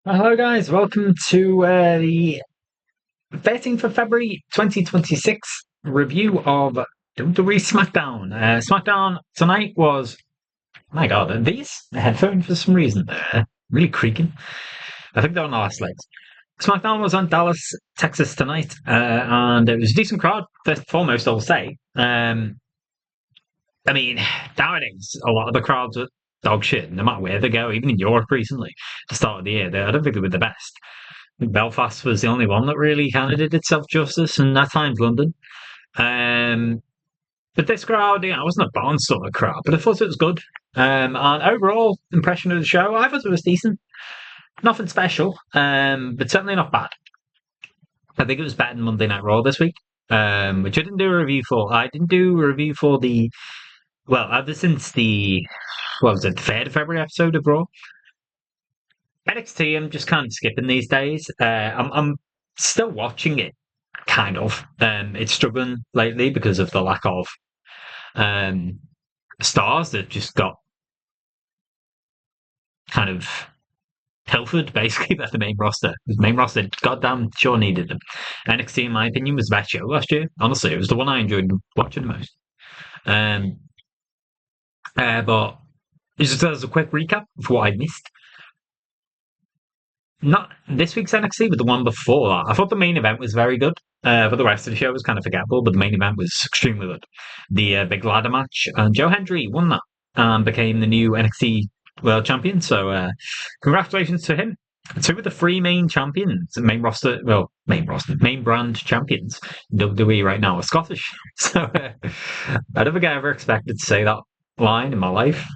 Hello, guys. Welcome to the 13th of February 2026 review of WWE Smackdown. Smackdown tonight was, my God, these headphones for some reason they're really creaking. I think they're on the last legs. Smackdown was on Dallas, Texas tonight, and it was a decent crowd, first and foremost, I will say. I mean, nowadays, a lot of the crowds are dog shit, no matter where they go, even in Europe recently, at the start of the year. I don't think they were the best. Belfast was the only one that really kind of did itself justice, and at times London. Um, but this crowd, I wasn't a barn sort of crowd, but I thought it was good. And overall impression of the show, I thought it was decent. Nothing special, but certainly not bad. I think it was better than Monday Night Raw this week, which I didn't do a review for. I didn't do a review for ever since what was it, the 3rd of February episode of Raw. NXT, I'm just kind of skipping these days. I'm still watching it, kind of. It's struggling lately because of the lack of um, stars that just got kind of pilfered, basically, by the main roster. The main roster, goddamn sure needed them. NXT, in my opinion, was the best show last year. Honestly, it was the one I enjoyed watching the most. Um, but just as a quick recap of what I missed. Not this week's NXT, but the one before that. I thought the main event was very good. But the rest of the show was kind of forgettable, but the main event was extremely good. The big ladder match, and Joe Hendry won that and became the new NXT World Champion. So congratulations to him. Two of the three main champions, main brand champions in WWE right now are Scottish. So I don't think I ever expected to say that line in my life,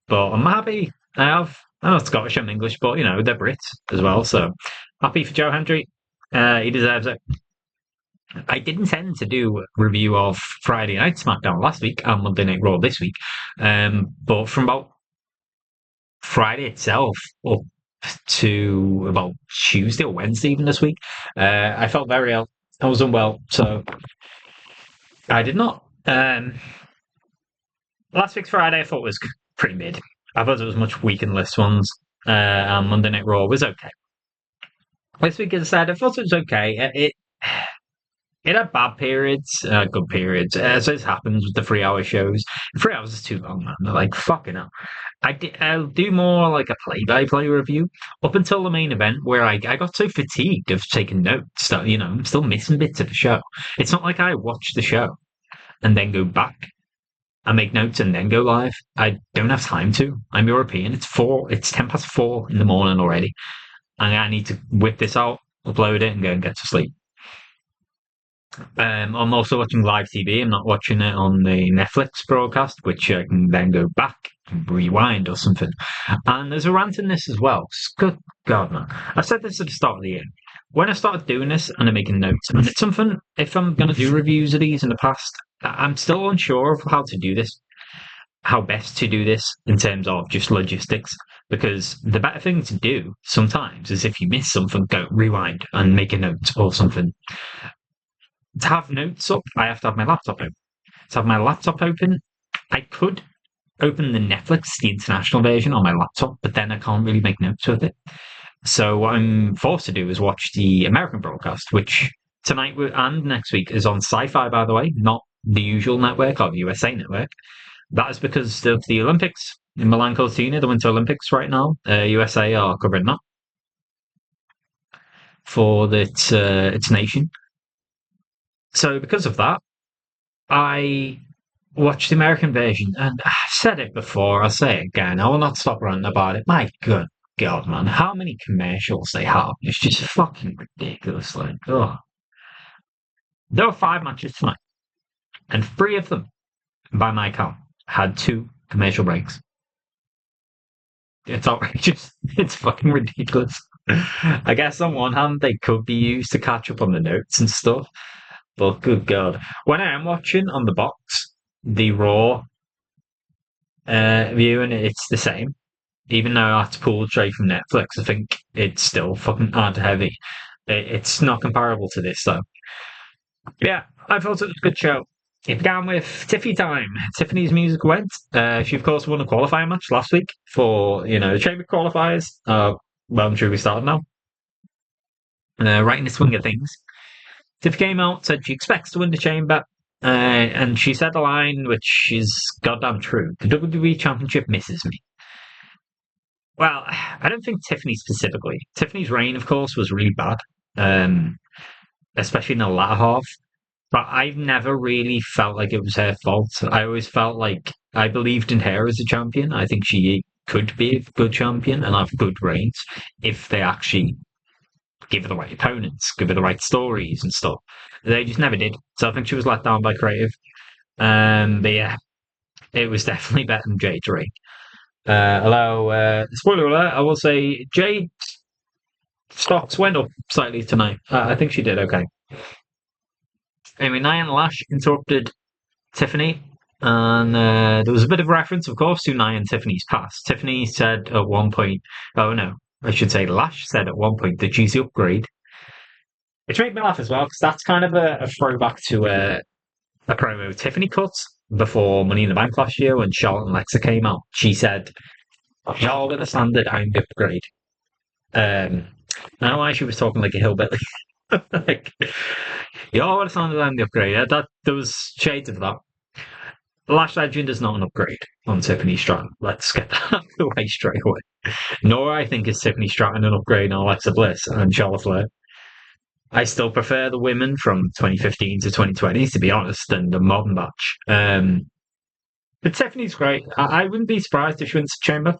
but I'm happy. I'm not Scottish, I'm English, but they're Brits as well. So happy for Joe Hendry. He deserves it. I did intend to do a review of Friday Night SmackDown last week and Monday Night Raw this week, but from about Friday itself up to about Tuesday or Wednesday even this week, I felt very ill. I was unwell, so I did not. Last week's Friday I thought was pretty mid. I thought it was much weaker than this one's, and Monday Night Raw was okay. This week, as I said, I thought it was okay. It had bad periods, good periods, as it happens with the 3 hour shows. 3 hours is too long, man. They're like, fucking hell. I'll do more like a play-by-play review up until the main event where I got so fatigued of taking notes that, I'm still missing bits of the show. It's not like I watch the show and then go back and make notes and then go live. I don't have time to. I'm European. It's 4:10 in the morning already. And I need to whip this out, upload it, and go and get to sleep. I'm also watching live TV. I'm not watching it on the Netflix broadcast, which I can then go back and rewind or something. And there's a rant in this as well. Good God, man. I said this at the start of the year. When I started doing this and I'm making notes, and it's something, if I'm going to do reviews of these in the past, I'm still unsure of how to do this, how best to do this in terms of just logistics. Because the better thing to do sometimes is if you miss something, go rewind and make a note or something. To have notes up, I have to have my laptop open. To have my laptop open, I could open the Netflix, the international version on my laptop, but then I can't really make notes with it. So what I'm forced to do is watch the American broadcast, which tonight and next week is on Sci-Fi, by the way, not the usual network or the USA network. That is because of the Olympics in Milan Cortina, the Winter Olympics right now. USA are covering that for its nation. So because of that, I watched the American version, and I've said it before, I'll say it again. I will not stop ranting about it. My good God, man, how many commercials they have. It's just fucking ridiculous. Like, oh. There were 5 matches tonight, and 3 of them, by my count, had 2 commercial breaks. It's outrageous. It's fucking ridiculous. I guess on one hand, they could be used to catch up on the notes and stuff. But good God. When I am watching on the box, the Raw view, and it's the same. Even though that's pulled straight from Netflix, I think it's still fucking hard heavy. It's not comparable to this, though. Yeah, I thought it was a good show. It began with Tiffy time. Tiffany's music went. She, of course, won a qualifying match last week for, the Chamber qualifiers. Well, I'm sure we start now. Right in the swing of things. Tiff came out, said she expects to win the chamber, and she said a line which is goddamn true. The WWE Championship misses me. Well, I don't think Tiffany specifically. Tiffany's reign, of course, was really bad, um, especially in the latter half. But I've never really felt like it was her fault. I always felt like I believed in her as a champion. I think she could be a good champion and have good reigns if they actually give her the right opponents, give her the right stories and stuff. They just never did. So I think she was let down by creative. But yeah, it was definitely better than Jade's reign. Although, spoiler alert, I will say Jade stocks went up slightly tonight. I think she did okay. Anyway, Nia and Lash interrupted Tiffany, and there was a bit of reference, of course, to Nia and Tiffany's past. Tiffany said at one point, oh no, I should say Lash said at one point that she's the upgrade, which made me laugh as well, because that's kind of a throwback to a promo Tiffany cut before Money in the Bank last year when Charlotte and Alexa came out. She said, y'all understand that I'm the upgrade. I don't know why she was talking like a hillbilly. Like, y'all understand that I'm the upgrade. There was shades of that. Lash Legend is not an upgrade on Tiffany Stratton. Let's get that out of the way straight away. Nor I think is Tiffany Stratton an upgrade on Alexa Bliss and Charlotte Flair. I still prefer the women from 2015 to 2020, to be honest, than the modern batch. But Tiffany's great. I wouldn't be surprised if she wins the chamber.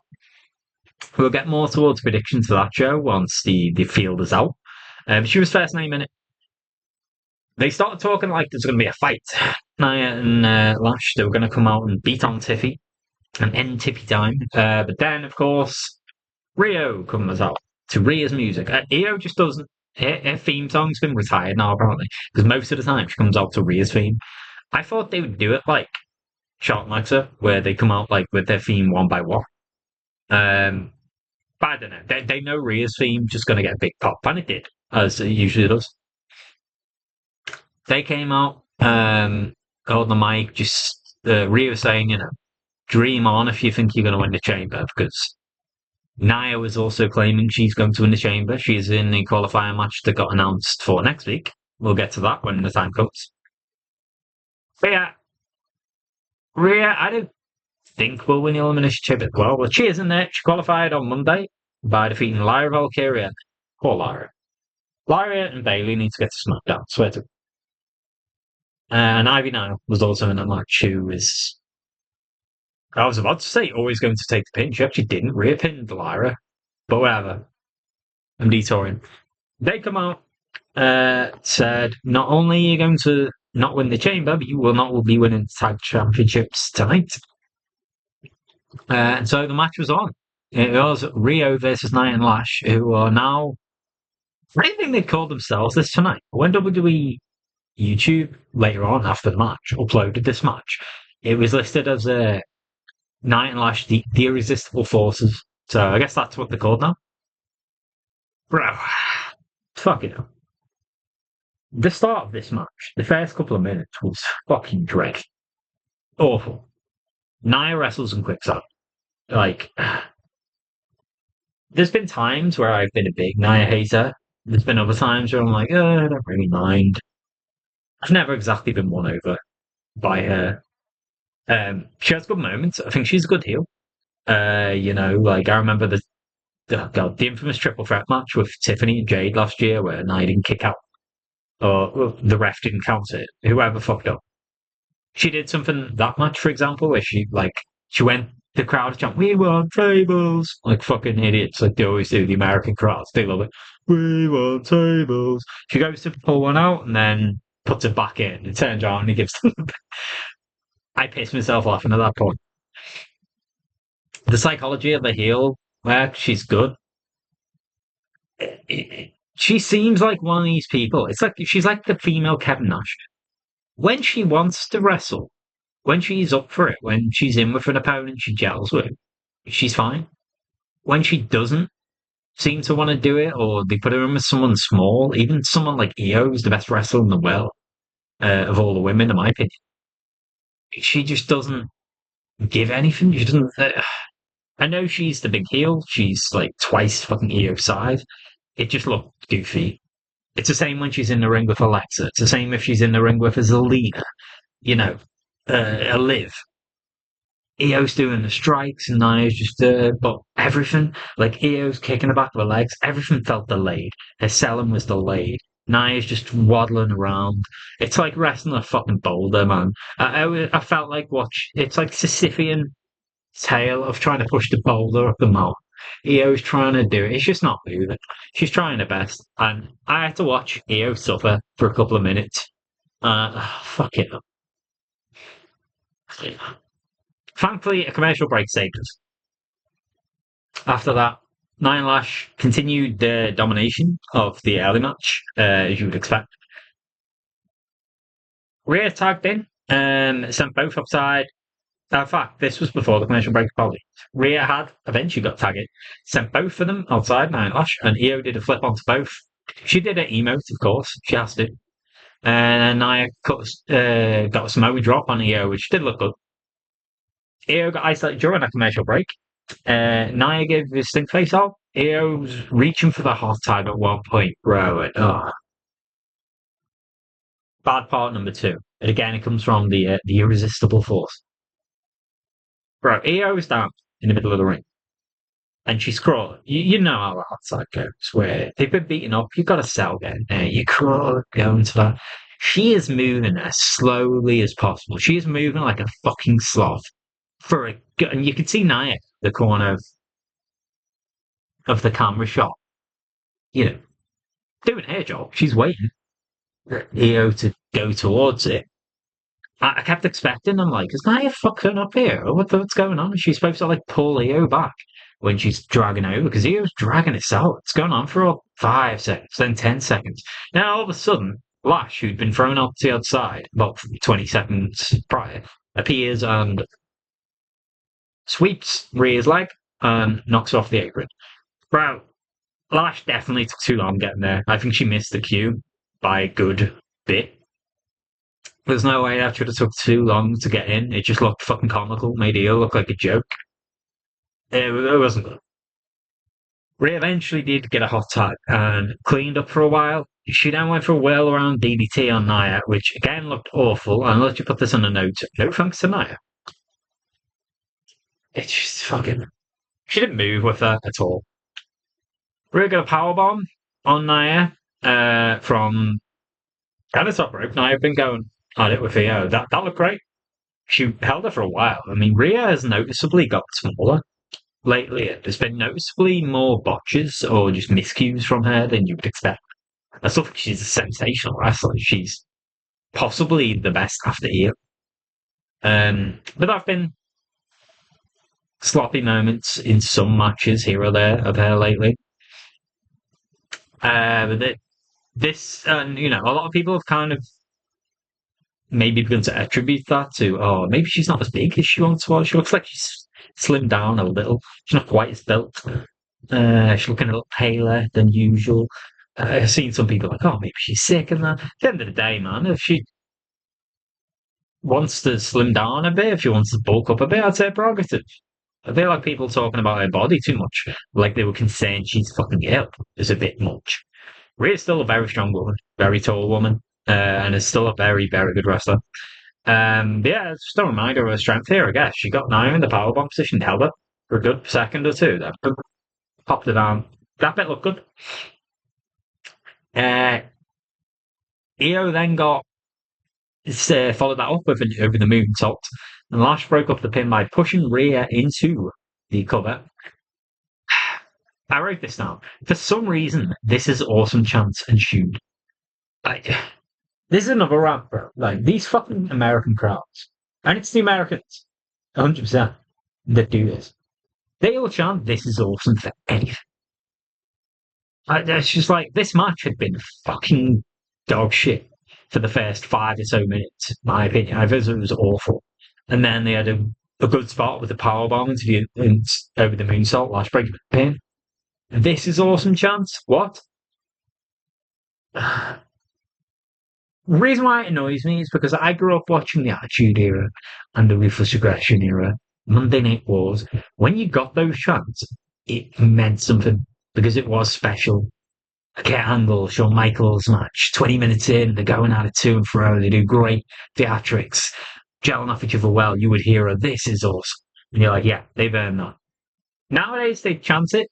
We'll get more towards predictions for that show once the field is out. She was first name in it. They started talking like there's going to be a fight. Nia and Lash, they were going to come out and beat on Tiffy and end Tiffy time. But then, of course, Rio comes out to Rhea's music. Io just doesn't. Her theme song's been retired now, apparently, because most of the time she comes out to Rhea's theme. I thought they would do it like Charlotte Alexa, where they come out like with their theme one by one. But I don't know. They know Rhea's theme just going to get a big pop, and it did, as it usually does. They came out on the mic, just Rhea saying, dream on if you think you're going to win the chamber, because Nia was also claiming she's going to win the chamber. She's in the qualifier match that got announced for next week. We'll get to that when the time comes. But yeah, Rhea, I don't think will win the Elimination Chamber. Well, she is in there. She qualified on Monday by defeating Lyra Valkyria. Poor Lyra. Lyra and Bayley need to get to SmackDown. Swear to. And Ivy Nile was also in that match, who is, I was about to say, always going to take the pin. She actually didn't. Rhea pinned Lyra. But whatever. I'm detouring. They come out, said, not only are you going to not win the chamber, but you will not be winning the tag championships tonight. And so the match was on. It was Rio versus Nia and Lash, who are now, I don't think they called themselves this tonight. When WWE YouTube later on after the match uploaded this match, it was listed as Nia and Lash, the irresistible forces. So I guess that's what they're called now. Bro, fucking hell. The start of this match, the first couple of minutes was fucking dreadful. Awful. Nia wrestles in quicksand. Like, there's been times where I've been a big Nia hater. There's been other times where I'm like, oh, I don't really mind. I've never exactly been won over by her. She has good moments. I think she's a good heel. Like I remember the infamous triple threat match with Tiffany and Jade last year where Nia didn't kick out, or the ref didn't count it. Whoever fucked up. She did something that match, for example, where she went, the crowd chant, "We want tables," like fucking idiots, like they always do. The American crowds, they love it. We want tables. She goes to pull one out and then puts it back in. It turns around and he gives them. I pissed myself laughing at that point. The psychology of the heel, she's good. She seems like one of these people. It's like she's like the female Kevin Nash. When she wants to wrestle, when she's up for it, when she's in with an opponent she gels with, she's fine. When she doesn't seem to want to do it, or they put her in with someone small, even someone like Io, who's the best wrestler in the world of all the women, in my opinion, she just doesn't give anything. She doesn't. I know she's the big heel. She's like twice fucking EO size. It just looked goofy. It's the same when she's in the ring with Alexa. It's the same if she's in the ring with a Zelina, you know, a Liv. EO's doing the strikes and Nia's just, but everything, like EO's kicking the back of her legs, everything felt delayed. Her selling was delayed. Nia's just waddling around. It's like wrestling a fucking boulder, man. I felt like it's like Sisyphean tale of trying to push the boulder up the mountain. EO's trying to do it. It's just not moving. She's trying her best. And I had to watch EO suffer for a couple of minutes. Fuck it. Thankfully, a commercial break saved us. After that, Nine Lash continued their domination of the early match, as you would expect. Rhea tagged in and sent both upside. In fact, this was before the commercial break, probably. Rhea had eventually got tagged, sent both of them outside Nine Lash, and Io did a flip onto both. She did an emote, of course. She has to. And Nia got a Samoa drop on Io, which did look good. Io got isolated during that commercial break. Nia gave his stink face out. Io was reaching for the hot tag at one point, bro. Bad part number two. And again, it comes from the irresistible force. Bro, Io was down in the middle of the ring. And she's crawling. You know how the hot tag goes, where they've been beaten up. You've got to sell them. You crawl, go into that. She is moving as slowly as possible. She is moving like a fucking sloth. And you can see Nia, the corner of the camera shot, you know, doing her job. She's waiting for EO to go towards it. I kept expecting, I'm like, is Nia fucking up here? What's going on? She's supposed to like pull EO back when she's dragging over because EO's dragging itself. It's going on for 5 seconds, then 10 seconds. Now all of a sudden, Lash, who'd been thrown off to the outside about 20 seconds prior, appears and sweeps Rhea's leg and knocks her off the apron. Bro, Lash definitely took too long getting there. I think she missed the cue by a good bit. There's no way that should have took too long to get in. It just looked fucking comical, made it look like a joke. It wasn't good. Ray eventually did get a hot tag and cleaned up for a while. She then went for a whirl around DDT on Nia, which again looked awful. And let you put this on a note. No thanks to Nia. It's just fucking. She didn't move with her at all. Ray got a powerbomb on Nia from kind of top rope. Nia had been going at it with EO. That looked great. She held her for a while. I mean, Rhea has noticeably got smaller lately. There's been noticeably more botches or just miscues from her than you would expect. I still think she's a sensational wrestler. She's possibly the best after EO. But there have been sloppy moments in some matches here or there of her lately. But this, and you know, a lot of people have kind of maybe begun to attribute that to, oh, maybe she's not as big as she once was. She looks like she's slimmed down a little. She's not quite as built. She's looking a little paler than usual. I've seen some people like, oh, maybe she's sick and that. At the end of the day, man, if she wants to slim down a bit, if she wants to bulk up a bit, that's her prerogative. I feel like people talking about her body too much, like they were concerned she's fucking ill, is a bit much. Rhea's still a very strong woman, very tall woman, and is still a very, very good wrestler. Yeah, it's just a reminder of her strength here, I guess. She got Nia in the powerbomb position, held her for a good second or two. Then popped it on. That bit looked good. Io then got followed that up with an over the moonsault, and Lash broke up the pin by pushing Rhea into the cover. I wrote this down. For some reason, this is awesome chance ensued. This is another rant, bro. Like, these fucking American crowds, and it's the Americans, 100%, that do this. They all chant, this is awesome for anything. It's just like, this match had been fucking dog shit for the first 5 or so minutes, my opinion. I thought it was awful. And then they had a good spot with the powerbomb over the moonsault, Lash breaking the pin. This is awesome chance. What? The reason why it annoys me is because I grew up watching the Attitude Era and the Ruthless Aggression era. Monday Night Wars, when you got those chants, it meant something because it was special. Kurt Angle, Shawn Michaels match, 20 minutes in, they're going at it to and fro, they do great theatrics, gelling off each other well. You would hear this is awesome. And you're like, yeah, they've earned that. Nowadays, they chant it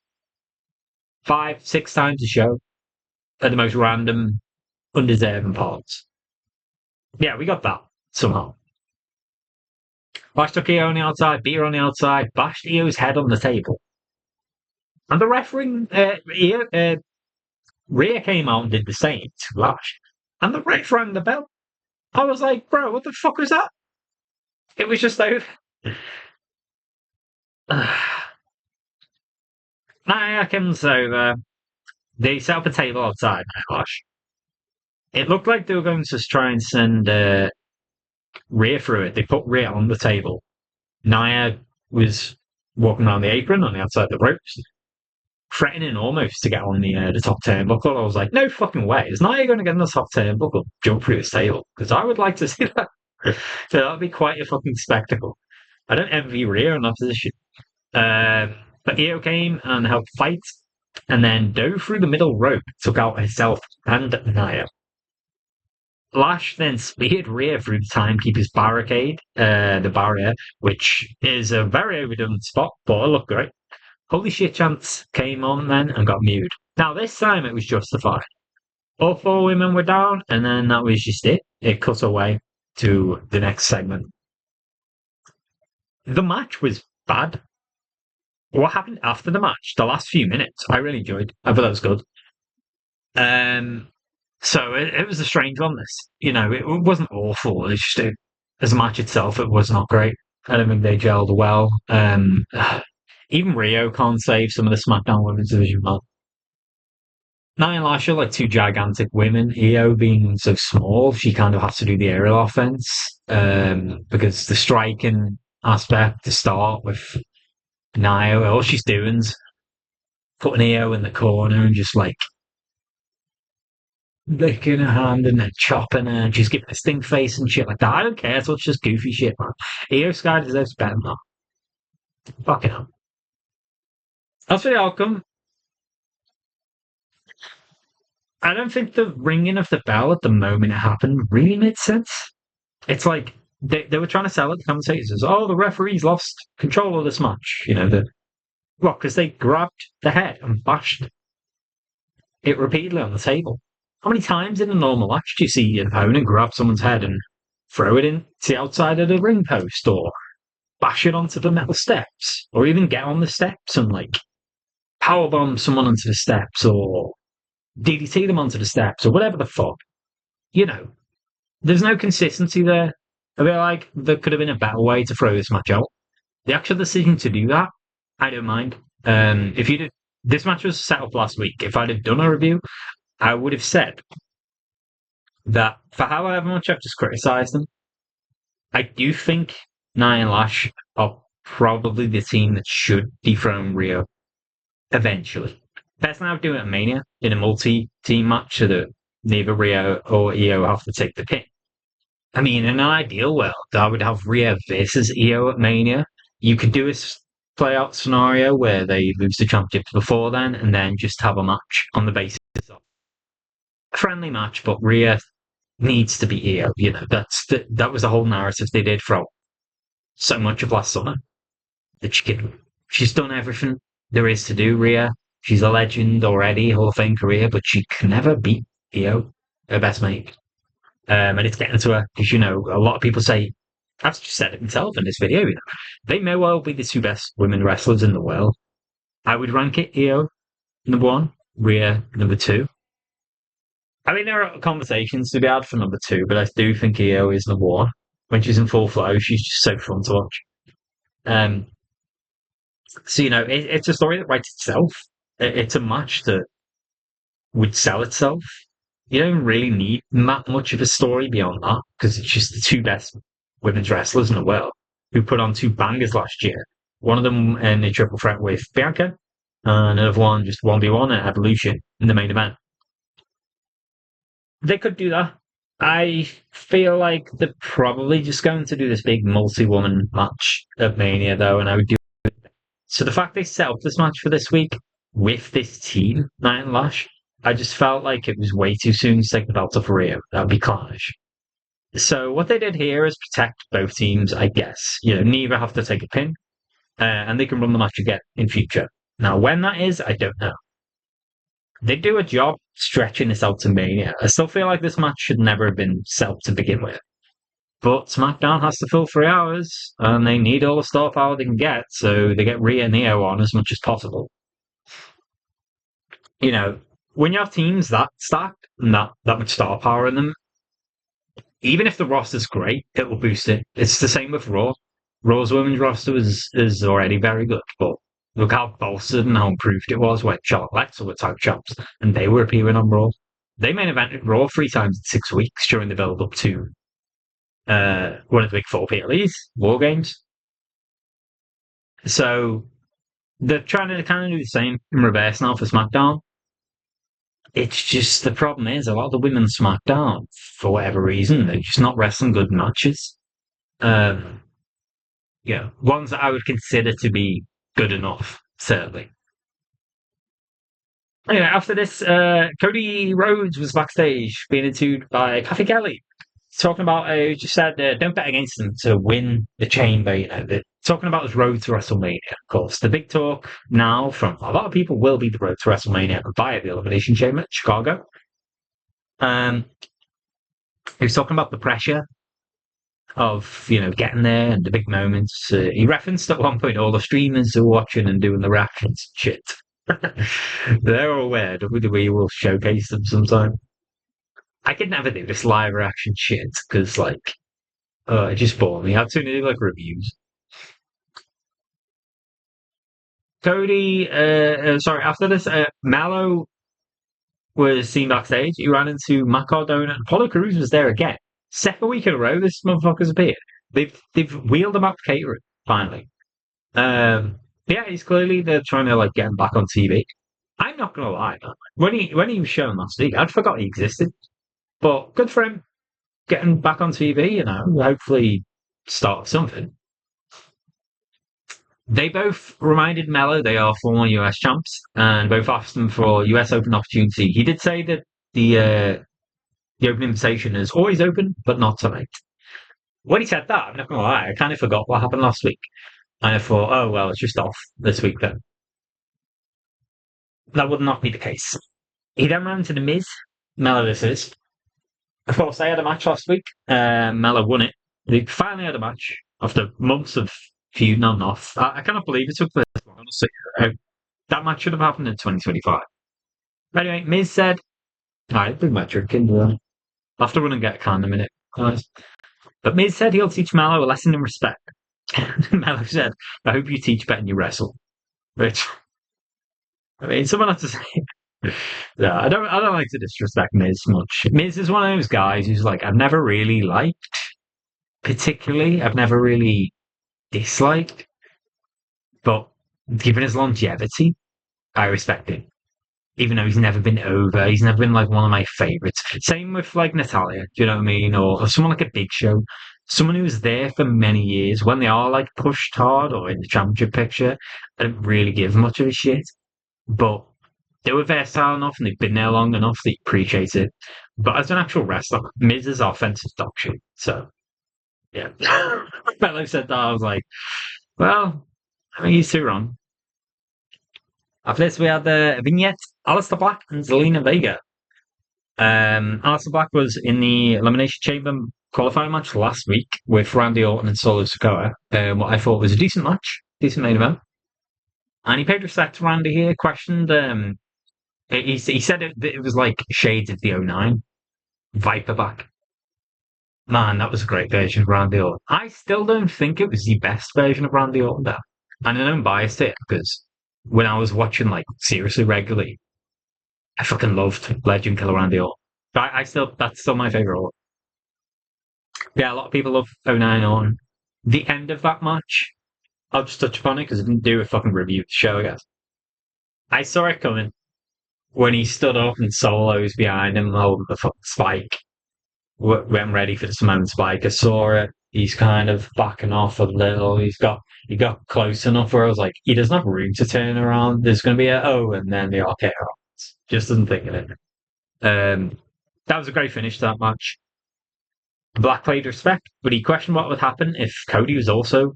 5, 6 times a show at the most random, undeserving parts. Yeah, we got that somehow. Bash took EO on the outside, beat her on the outside, bashed EO's head on the table. And the referee, Rhea came out and did the same to Lash. And the ref rang the bell. I was like, bro, what the fuck was that? It was just over. Nia comes over. They set up a table outside Lash. It looked like they were going to try and send Rhea through it. They put Rhea on the table. Nia was walking around the apron on the outside of the ropes, threatening almost to get on the top turnbuckle. I was like, no fucking way. Is Nia going to get on the top turnbuckle, jump through this table? Because I would like to see that. So that would be quite a fucking spectacle. I don't envy Rhea in that position. But Io came and helped fight, and then dove through the middle rope, took out herself and Nia. Lash then speared Rhea through the timekeeper's barricade, the barrier, which is a very overdone spot, but it looked great. Holy shit chants came on then and got muted. Now, this time it was justified. All 4 women were down, and then that was just it. It cut away to the next segment. The match was bad. What happened after the match, the last few minutes, I really enjoyed. I thought that was good. So it was a strange one, this. It wasn't awful. It's just, as a match itself, it was not great. I don't think they gelled well. Even Rio can't save some of the Smackdown Women's Division well. Nia and Lash are like 2 gigantic women. Io being so small, she kind of has to do the aerial offense because the striking aspect to start with Nia, all she's doing is putting Io in the corner and just like licking her hand and then chopping her and she's giving a stink face and shit like that. I don't care. It's all just goofy shit, man. Io Sky deserves better than that. Fucking hell. As for the outcome, I don't think the ringing of the bell at the moment it happened really made sense. It's like they were trying to sell it, the commentators, as, oh, the referees lost control of this match. Because they grabbed the head and bashed it repeatedly on the table. How many times in a normal match do you see an opponent grab someone's head and throw it into the outside of the ring post, or bash it onto the metal steps, or even get on the steps and like powerbomb someone onto the steps, or DDT them onto the steps, or whatever the fuck? There's no consistency there. I feel like there could have been a better way to throw this match out. The actual decision to do that, I don't mind. If you did, this match was set up last week. If I'd have done a review, I would have said that for however much I've just criticised them, I do think Nia and Lash are probably the team that should dethrone Rio eventually. Personally, I would do it at Mania in a multi-team match so that neither Rio or Io have to take the pin. I mean, in an ideal world, I would have Rio versus Io at Mania. You could do a play-out scenario where they lose the championships before then and then just have a match on the basis of a friendly match, but Rhea needs to be Io. That was the whole narrative they did for so much of last summer. That she's done everything there is to do, Rhea. She's a legend already, Hall of Fame career, but she can never beat Io, her best mate. And it's getting to her because, a lot of people say, I've just said it myself in this video, they may well be the 2 best women wrestlers in the world. I would rank it Io number 1, Rhea number 2. I mean, there are conversations to be had for number 2, but I do think Io is number 1. When she's in full flow, she's just so fun to watch. So, it's a story that writes itself. It's a match that would sell itself. You don't really need that much of a story beyond that because it's just the 2 best women's wrestlers in the world who put on 2 bangers last year. One of them in a triple threat with Bianca, and another one just 1v1 at Evolution in the main event. They could do that. I feel like they're probably just going to do this big multi-woman match at Mania, though, and I would do. So the fact they set up this match for this week with this team, Nia and Lash, I just felt like it was way too soon to take the belt off Rhea. That would be clownish. So what they did here is protect both teams, I guess. Neither have to take a pin, and they can run the match again in future. Now, when that is, I don't know. They do a job stretching this out to Mania. I still feel like this match should never have been set up to begin with. But SmackDown has to fill 3 hours, and they need all the star power they can get, so they get Rhea and Neo on as much as possible. When you have teams that stacked and that much star power in them, even if the roster's great, it will boost it. It's the same with Raw. Raw's women's roster is already very good, but look how bolstered and how improved it was when Charlotte Alexa were tag champs and they were appearing on Raw. They main evented Raw 3 times in 6 weeks during the build up to one of the big four PLEs, War Games. So they're trying to kind of do the same in reverse now for SmackDown. It's just the problem is a lot of the women SmackDown, for whatever reason, they're just not wrestling good matches. Um, ones that I would consider to be good enough, certainly. Anyway, after this, Cody Rhodes was backstage being interviewed by Kathy Kelly, talking about, just said, don't bet against them to win the chamber. They're talking about his road to WrestleMania, of course. The big talk now from a lot of people will be the road to WrestleMania via the Elimination Chamber, Chicago. He was talking about the pressure of getting there and the big moments. He referenced at one point all the streamers who are watching and doing the reactions and shit. They're all aware WWE will showcase them sometime. I could never do this live reaction shit because it just bored me. I'd sooner do reviews. Cody, sorry, after this, Mallow was seen backstage. He ran into Matt Cardona and Apollo Crews was there again. Second week in a row, this motherfucker's appeared. They've wheeled him up catering finally. Yeah, he's clearly they're trying to get him back on TV. I'm not gonna lie, man. When he was shown last week, I'd forgot he existed. But good for him getting back on TV. Hopefully start something. They both reminded Mello they are former US champs, and both asked him for a US Open opportunity. He did say that the open invitation is always open, but not tonight. When he said that, I'm not gonna lie, I kind of forgot what happened last week. And I thought, oh well, it's just off this week then. That would not be the case. He then ran into the Miz. Mello this is. Of course, they had a match last week. Mello won it. They finally had a match after months of feuding on and off. I cannot believe it took this long, honestly. That match should have happened in 2025. Anyway, Miz said, alright, big match, I'll have to run and get a can in a minute. Guys. But Miz said he'll teach Mallow a lesson in respect. Mallow said, I hope you teach better than you wrestle. Which, I mean, someone has to say. Yeah, I don't like to disrespect Miz much. Miz is one of those guys who's I've never really liked, particularly. I've never really disliked. But given his longevity, I respect him. Even though he's never been over, he's never been one of my favorites. Same with Natalia, do you know what I mean? Or someone like a Big Show, someone who was there for many years when they are pushed hard or in the championship picture. I don't really give much of a shit, but they were versatile enough and they've been there long enough that you appreciate it. But as an actual wrestler, Miz is offensive dog shit. So yeah, when I said that, I was like, well, I mean, he's too wrong. After this, we had the vignette, Alistair Black and Zelina Vega. Alistair Black was in the Elimination Chamber qualifying match last week with Randy Orton and Solo Sikoa. What I thought was a decent match, decent main event. And he paid respect to Randy here, questioned. He said it was shades of the '09 Viper back. Man, that was a great version of Randy Orton. I still don't think it was the best version of Randy Orton, though. And I know I'm biased here because when I was watching seriously regularly, I fucking loved Legend Killer Randy Orton. That's still my favorite Orton. Yeah, a lot of people love '09 Orton. The end of that match, I'll just touch upon it because I didn't do a fucking review of the show, I guess. I saw it coming when he stood up and Solo's behind him holding the fucking spike. when ready for the Simone Spike. I saw it. He's kind of backing off a little. He got close enough where I was like, he doesn't have room to turn around. There's going to be a and then the RKO. Just doesn't think of it. Um, that was a great finish to that match. Black played respect, but he questioned what would happen if Cody was also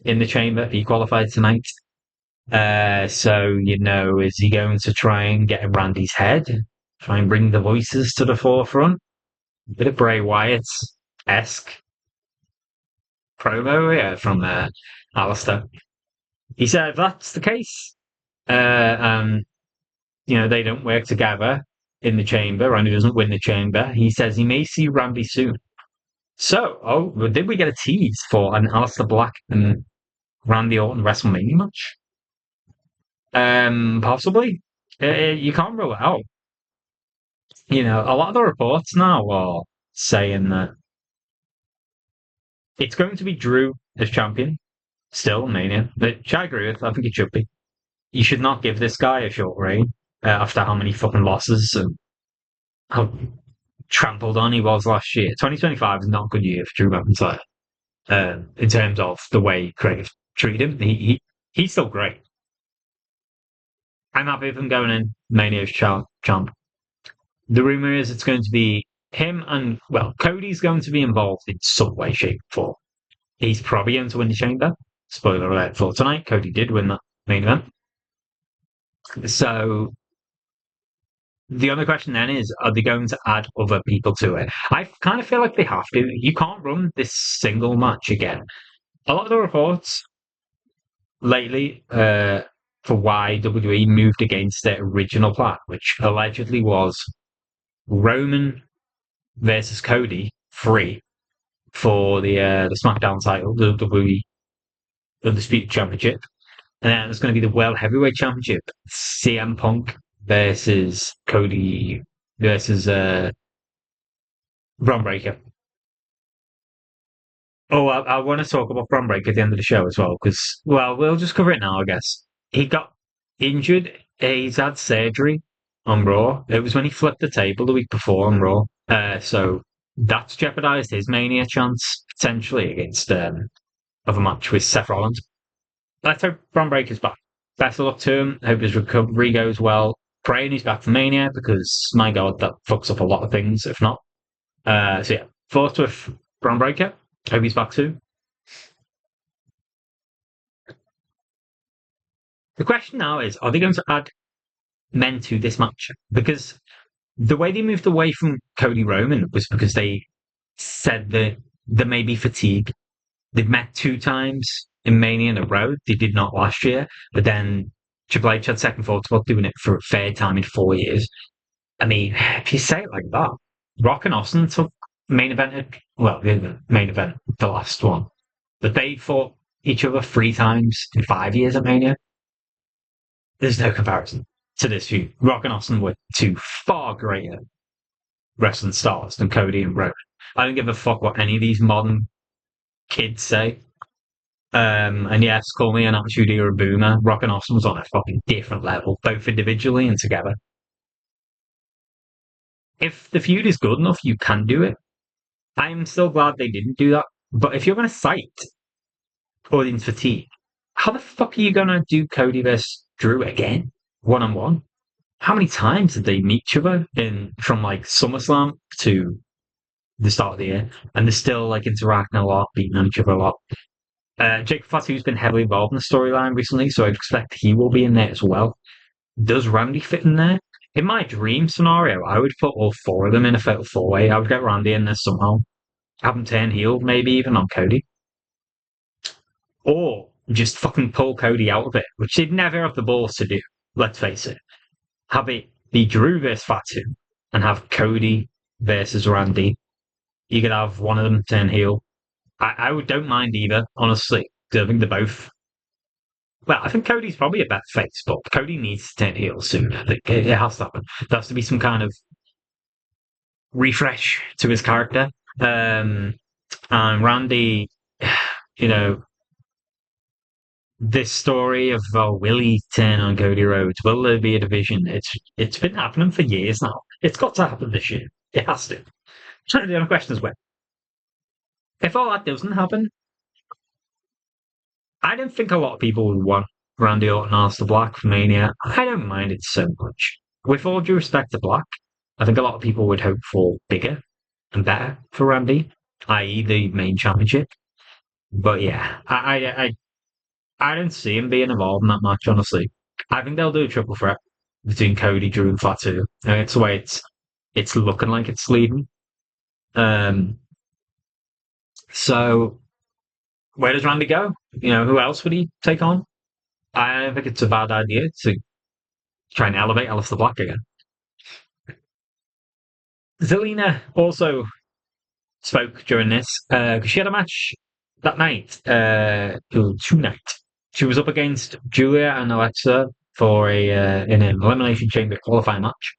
in the chamber. He qualified tonight. Is he going to try and get in Randy's head? Try and bring the voices to the forefront? A bit of Bray Wyatt esque promo from Alistair. He said if that's the case, and they don't work together in the chamber, Randy doesn't win the chamber. He says he may see Randy soon. So, did we get a tease for an Alistair Black and Randy Orton WrestleMania match? Possibly. You can't rule it out. A lot of the reports now are saying that it's going to be Drew as champion, still Mania, which I agree with. I think it should be. You should not give this guy a short reign after how many fucking losses and how trampled on he was last year. 2025 is not a good year for Drew McIntyre in terms of the way Craig treated him. He's still great. I'm happy with him going in Mania's champ. The rumor is it's going to be him and, Cody's going to be involved in some way, shape, or form. He's probably going to win the chamber. Spoiler alert for tonight. Cody did win that main event. So the other question then is, are they going to add other people to it? I kind of feel like they have to. You can't run this single match again. A lot of the reports lately for why WWE moved against their original plan, which allegedly was Roman versus Cody free for the Smackdown title, the WWE Undisputed Championship. And then there's going to be the World Heavyweight Championship. CM Punk versus Cody versus Bron Breakker. Oh, I want to talk about Bron Breakker at the end of the show as well, because, we'll just cover it now, I guess. He got injured. He's had surgery on Raw. It was when he flipped the table the week before on Raw. So that's jeopardized his Mania chance potentially against of a match with Seth Rollins. Let's hope Bron Breakker's back. Best of luck to him. Hope his recovery goes well. Praying he's back for Mania because, my God, that fucks up a lot of things if not. Thoughts with Bron Breakker. Hope he's back soon. The question now is, are they going to add men to this match? Because the way they moved away from Cody Roman was because they said that there may be fatigue. They've met 2 times in Mania in a row. They did not last year, but then Triple H had second thoughts about doing it for a third time in 4 years. I mean, if you say it like that, Rock and Austin took main event, the main event, the last one, but they fought each other 3 times in 5 years at Mania. There's no comparison to this feud. Rock and Austin were 2 far greater wrestling stars than Cody and Roman. I don't give a fuck what any of these modern kids say. And yes, call me an attitude or a boomer. Rock and Austin was on a fucking different level, both individually and together. If the feud is good enough, you can do it. I'm still glad they didn't do that. But if you're going to cite audience fatigue, how the fuck are you going to do Cody versus Drew again, 1-on-1? How many times did they meet each other from like SummerSlam to the start of the year? And they're still like interacting a lot, beating on each other a lot. Jake Fatu's been heavily involved in the storyline recently, so I'd expect he will be in there as well. Does Randy fit in there? In my dream scenario, I would put all 4 of them in a fatal 4-way. I would get Randy in there somehow. Have him turn heel, maybe even on Cody. Or just fucking pull Cody out of it, which they'd never have the balls to do, let's face it. Have it be Drew versus Fatu and have Cody versus Randy. You could have one of them turn heel. I don't mind either, honestly. I think they're both. Well, I think Cody's probably a better face, but Cody needs to turn heel soon. I think it has to happen. There has to be some kind of refresh to his character. And Randy, this story of will he turn on Cody Rhodes? Will there be a division? It's been happening for years now. It's got to happen this year. It has to. The only question is when. If all that doesn't happen, I don't think a lot of people would want Randy Orton Aleister Black for Mania. I don't mind it so much. With all due respect to Black, I think a lot of people would hope for bigger and better for Randy, i.e., the main championship. But yeah, I don't see him being involved in that match. Honestly, I think they'll do a triple threat between Cody, Drew, and Fatu. And it's the way it's looking like it's leading. Um, so where does Randy go? Who else would he take on? I don't think it's a bad idea to try and elevate Aleister Black again. Zelina also spoke during this because she had a match that night, two nights. She was up against Julia and Alexa for in an elimination chamber qualifying match.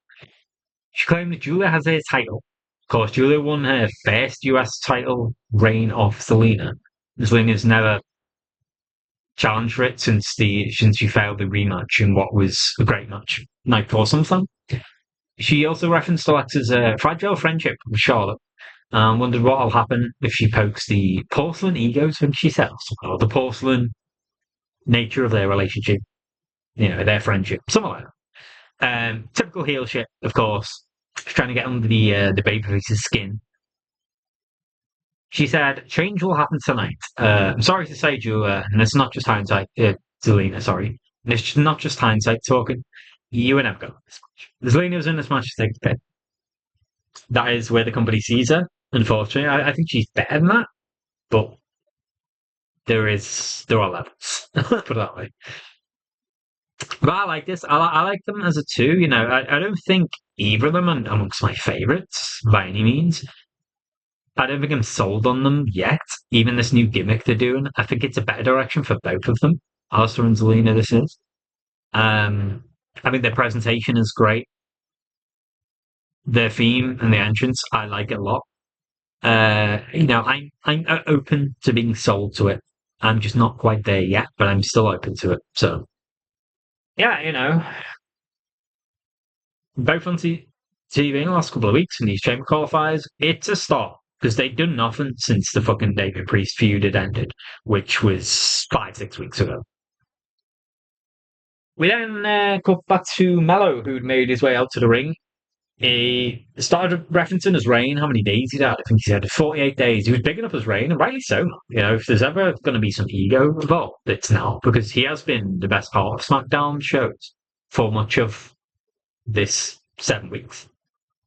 She claimed that Julia has her title. Of course, Julia won her first US title reign off Zelina. Zelina's never challenged for it since she failed the rematch in what was a great match night before SummerSlam. She also referenced Alexa's fragile friendship with Charlotte and wondered what will happen if she pokes the porcelain egos when she sells, or the porcelain nature of their relationship, their friendship, something like that. Typical heel shit, of course. She's trying to get under the babyface's skin. She said, "Change will happen tonight." I'm sorry to say, Julia, and it's not just hindsight. Zelina, sorry, it's not just hindsight talking. You and I've got this match. Zelina was in this match to take the pin. That is where the company sees her. Unfortunately, I think she's better than that, but there are levels. Put it that way. But I like this. I like them as a two. I don't think either of them are amongst my favourites by any means. I don't think I'm sold on them yet. Even this new gimmick they're doing, I think it's a better direction for both of them. Alistair and Zelina, this is. I think their presentation is great. Their theme and the entrance, I like it a lot. I'm open to being sold to it. I'm just not quite there yet, but I'm still open to it. So yeah, both on TV in the last couple of weeks in these chamber qualifiers, it's a start because they've done nothing since the fucking David Priest feud had ended, which was 5-6 weeks ago. We then cut back to Mello, who'd made his way out to the ring. He started referencing his reign, how many days he'd had. I think he had 48 days. He was bigging up his reign, and rightly so. If there's ever going to be some ego involved, it's now, because he has been the best part of SmackDown shows for much of this 7 weeks.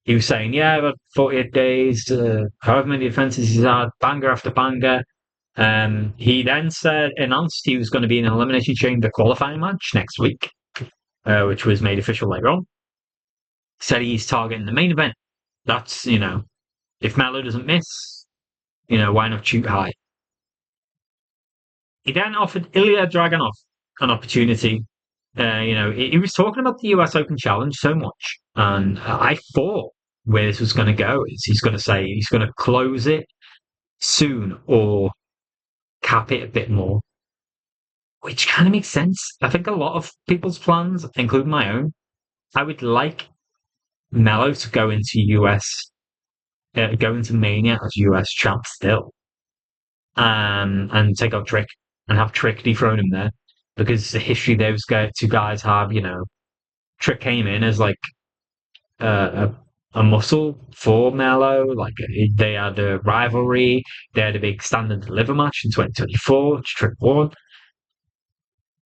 He was saying, yeah, about 48 days, however many defenses he's had, banger after banger. He then announced he was going to be in an Elimination Chamber qualifying match next week, which was made official later on. Said he's targeting the main event. That's, if Mello doesn't miss, why not shoot high? He then offered Ilya Dragunov an opportunity. He was talking about the US Open Challenge so much, and I thought where this was going to go is he's going to say he's going to close it soon or cap it a bit more, which kind of makes sense. I think a lot of people's plans, including my own, I would like Mello to go into Mania as US champ still, and take out Trick and have Trick dethrone him there, because the history those two guys have, Trick came in as like a muscle for Mello. Like they had a rivalry. They had a big stand and deliver match in 2024, which Trick won.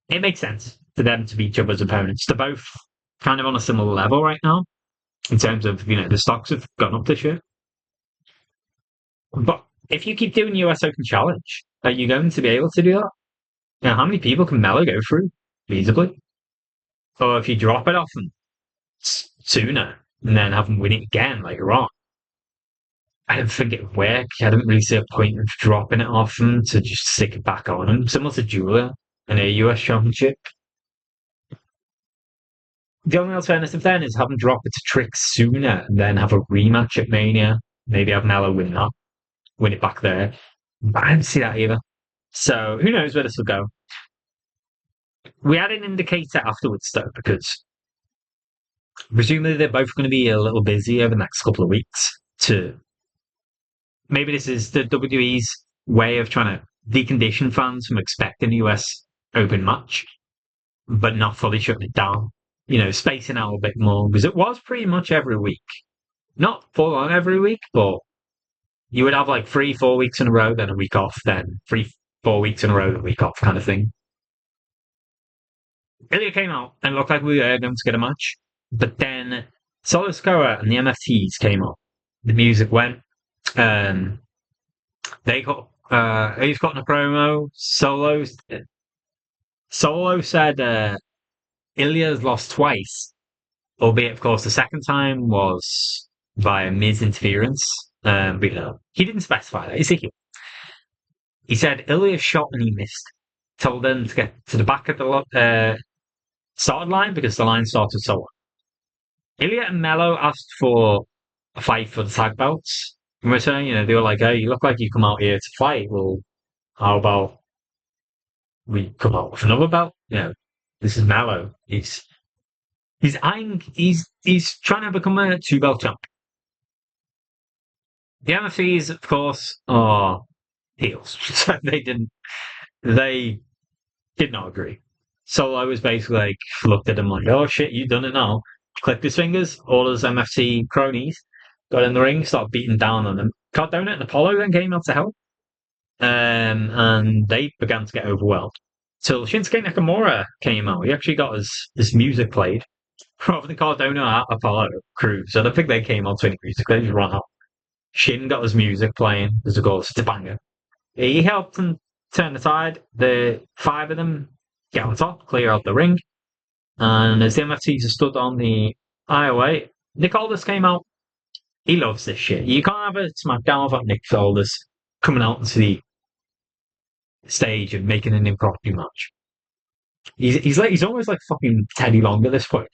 It makes sense for them to be each other's opponents. They're both kind of on a similar level right now in terms of, the stocks have gone up this year. But if you keep doing US Open Challenge, are you going to be able to do that? How many people can Mello go through feasibly? Or if you drop it off them sooner and then have them win it again later on, I don't think it would work. I don't really see a point of dropping it off them to just stick it back on them. Similar to Julia in a US Championship. The only alternative then is have them drop it to Trick sooner and then have a rematch at Mania. Maybe have Mello win that, win it back there. But I don't see that either. So who knows where this will go. We had an indicator afterwards, though, because presumably they're both going to be a little busy over the next couple of weeks to maybe this is the WWE's way of trying to decondition fans from expecting a US Open match, but not fully shutting it down. Spacing out a bit more because it was pretty much every week. Not full on every week, but you would have like 3, 4 weeks in a row, then a week off, then 3, 4 weeks in a row, then a week off kind of thing. Ilya came out and it looked like we were going to get a match, but then Solo Sikoa and the MFTs came up. The music went. Um, they got he's got in a promo. Solo said Ilya's lost twice, albeit of course the second time was via Miz interference. But he didn't specify that. He said Ilya shot and he missed. Told them to get to the back of the started line because the line started so on. Ilya and Mello asked for a fight for the tag belts. And we're saying, they were like, hey, you look like you come out here to fight. Well, how about we come out with another belt? This is Mello. He's trying to become a 2 belt champ. The MFTs, of course, are heels. So they did not agree. Solo was basically like, looked at him like, oh shit, you've done it now. Clicked his fingers, all his MFT cronies got in the ring, started beating down on them. Cardona and Apollo then came out to help. And they began to get overwhelmed. Till Shinsuke Nakamura came out. He actually got his music played rather than Cardona at Apollo Crews. So I don't think they came on to any music. They just ran out. Shin got his music playing. There's a goal. It's a banger. He helped them turn the tide. The 5 of them get on top, clear out the ring. And as the MFTs stood on the IOA, Nick Aldis came out. He loves this shit. You can't have a Smackdown without Nick Aldis coming out into the stage and making an impromptu match. He's almost like fucking Teddy Long at this point.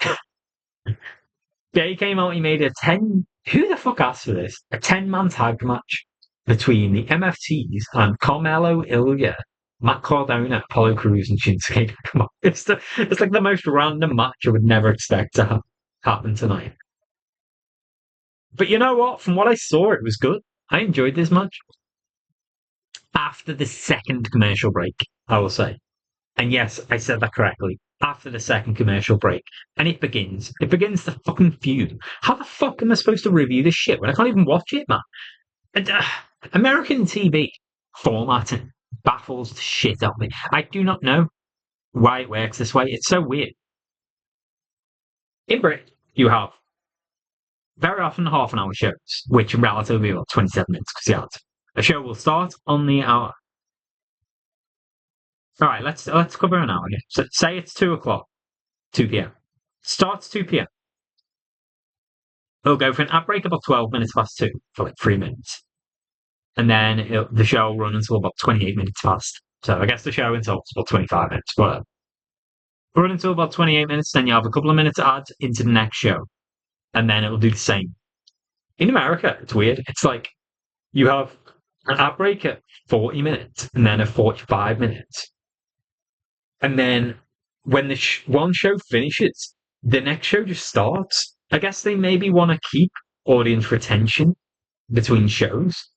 Yeah, he came out. He made a 10. Who the fuck asked for this? A 10-man tag match between the MFTs and Carmelo, Ilya, Matt Cardona, Apollo Crews, and Shinsuke Nakamura. It's like the most random match I would never expect to happen tonight. But you know what? From what I saw, it was good. I enjoyed this match. After the second commercial break, I will say. And yes, I said that correctly. After the second commercial break. And it begins. It begins the fucking feud. How the fuck am I supposed to review this shit when I can't even watch it, man? And, American TV formatting baffles the shit out of me. I do not know why it works this way. It's so weird. In Britain, you have very often half-an-hour shows, which are relatively about 27 minutes because a show will start on the hour. All right, let's cover an hour here. So say it's 2 o'clock, 2 p.m. Starts 2 p.m. It'll go for an ad break about 12 minutes past 2 for like 3 minutes. And then the show will run until about 28 minutes past. So I guess the show until about 25 minutes, whatever. Run until about 28 minutes, then you have a couple of minutes ads into the next show. And then it'll do the same. In America, it's weird. It's like you have an ad break at 40 minutes and then a 45 minutes. And then when the one show finishes, the next show just starts. I guess they maybe want to keep audience retention between shows,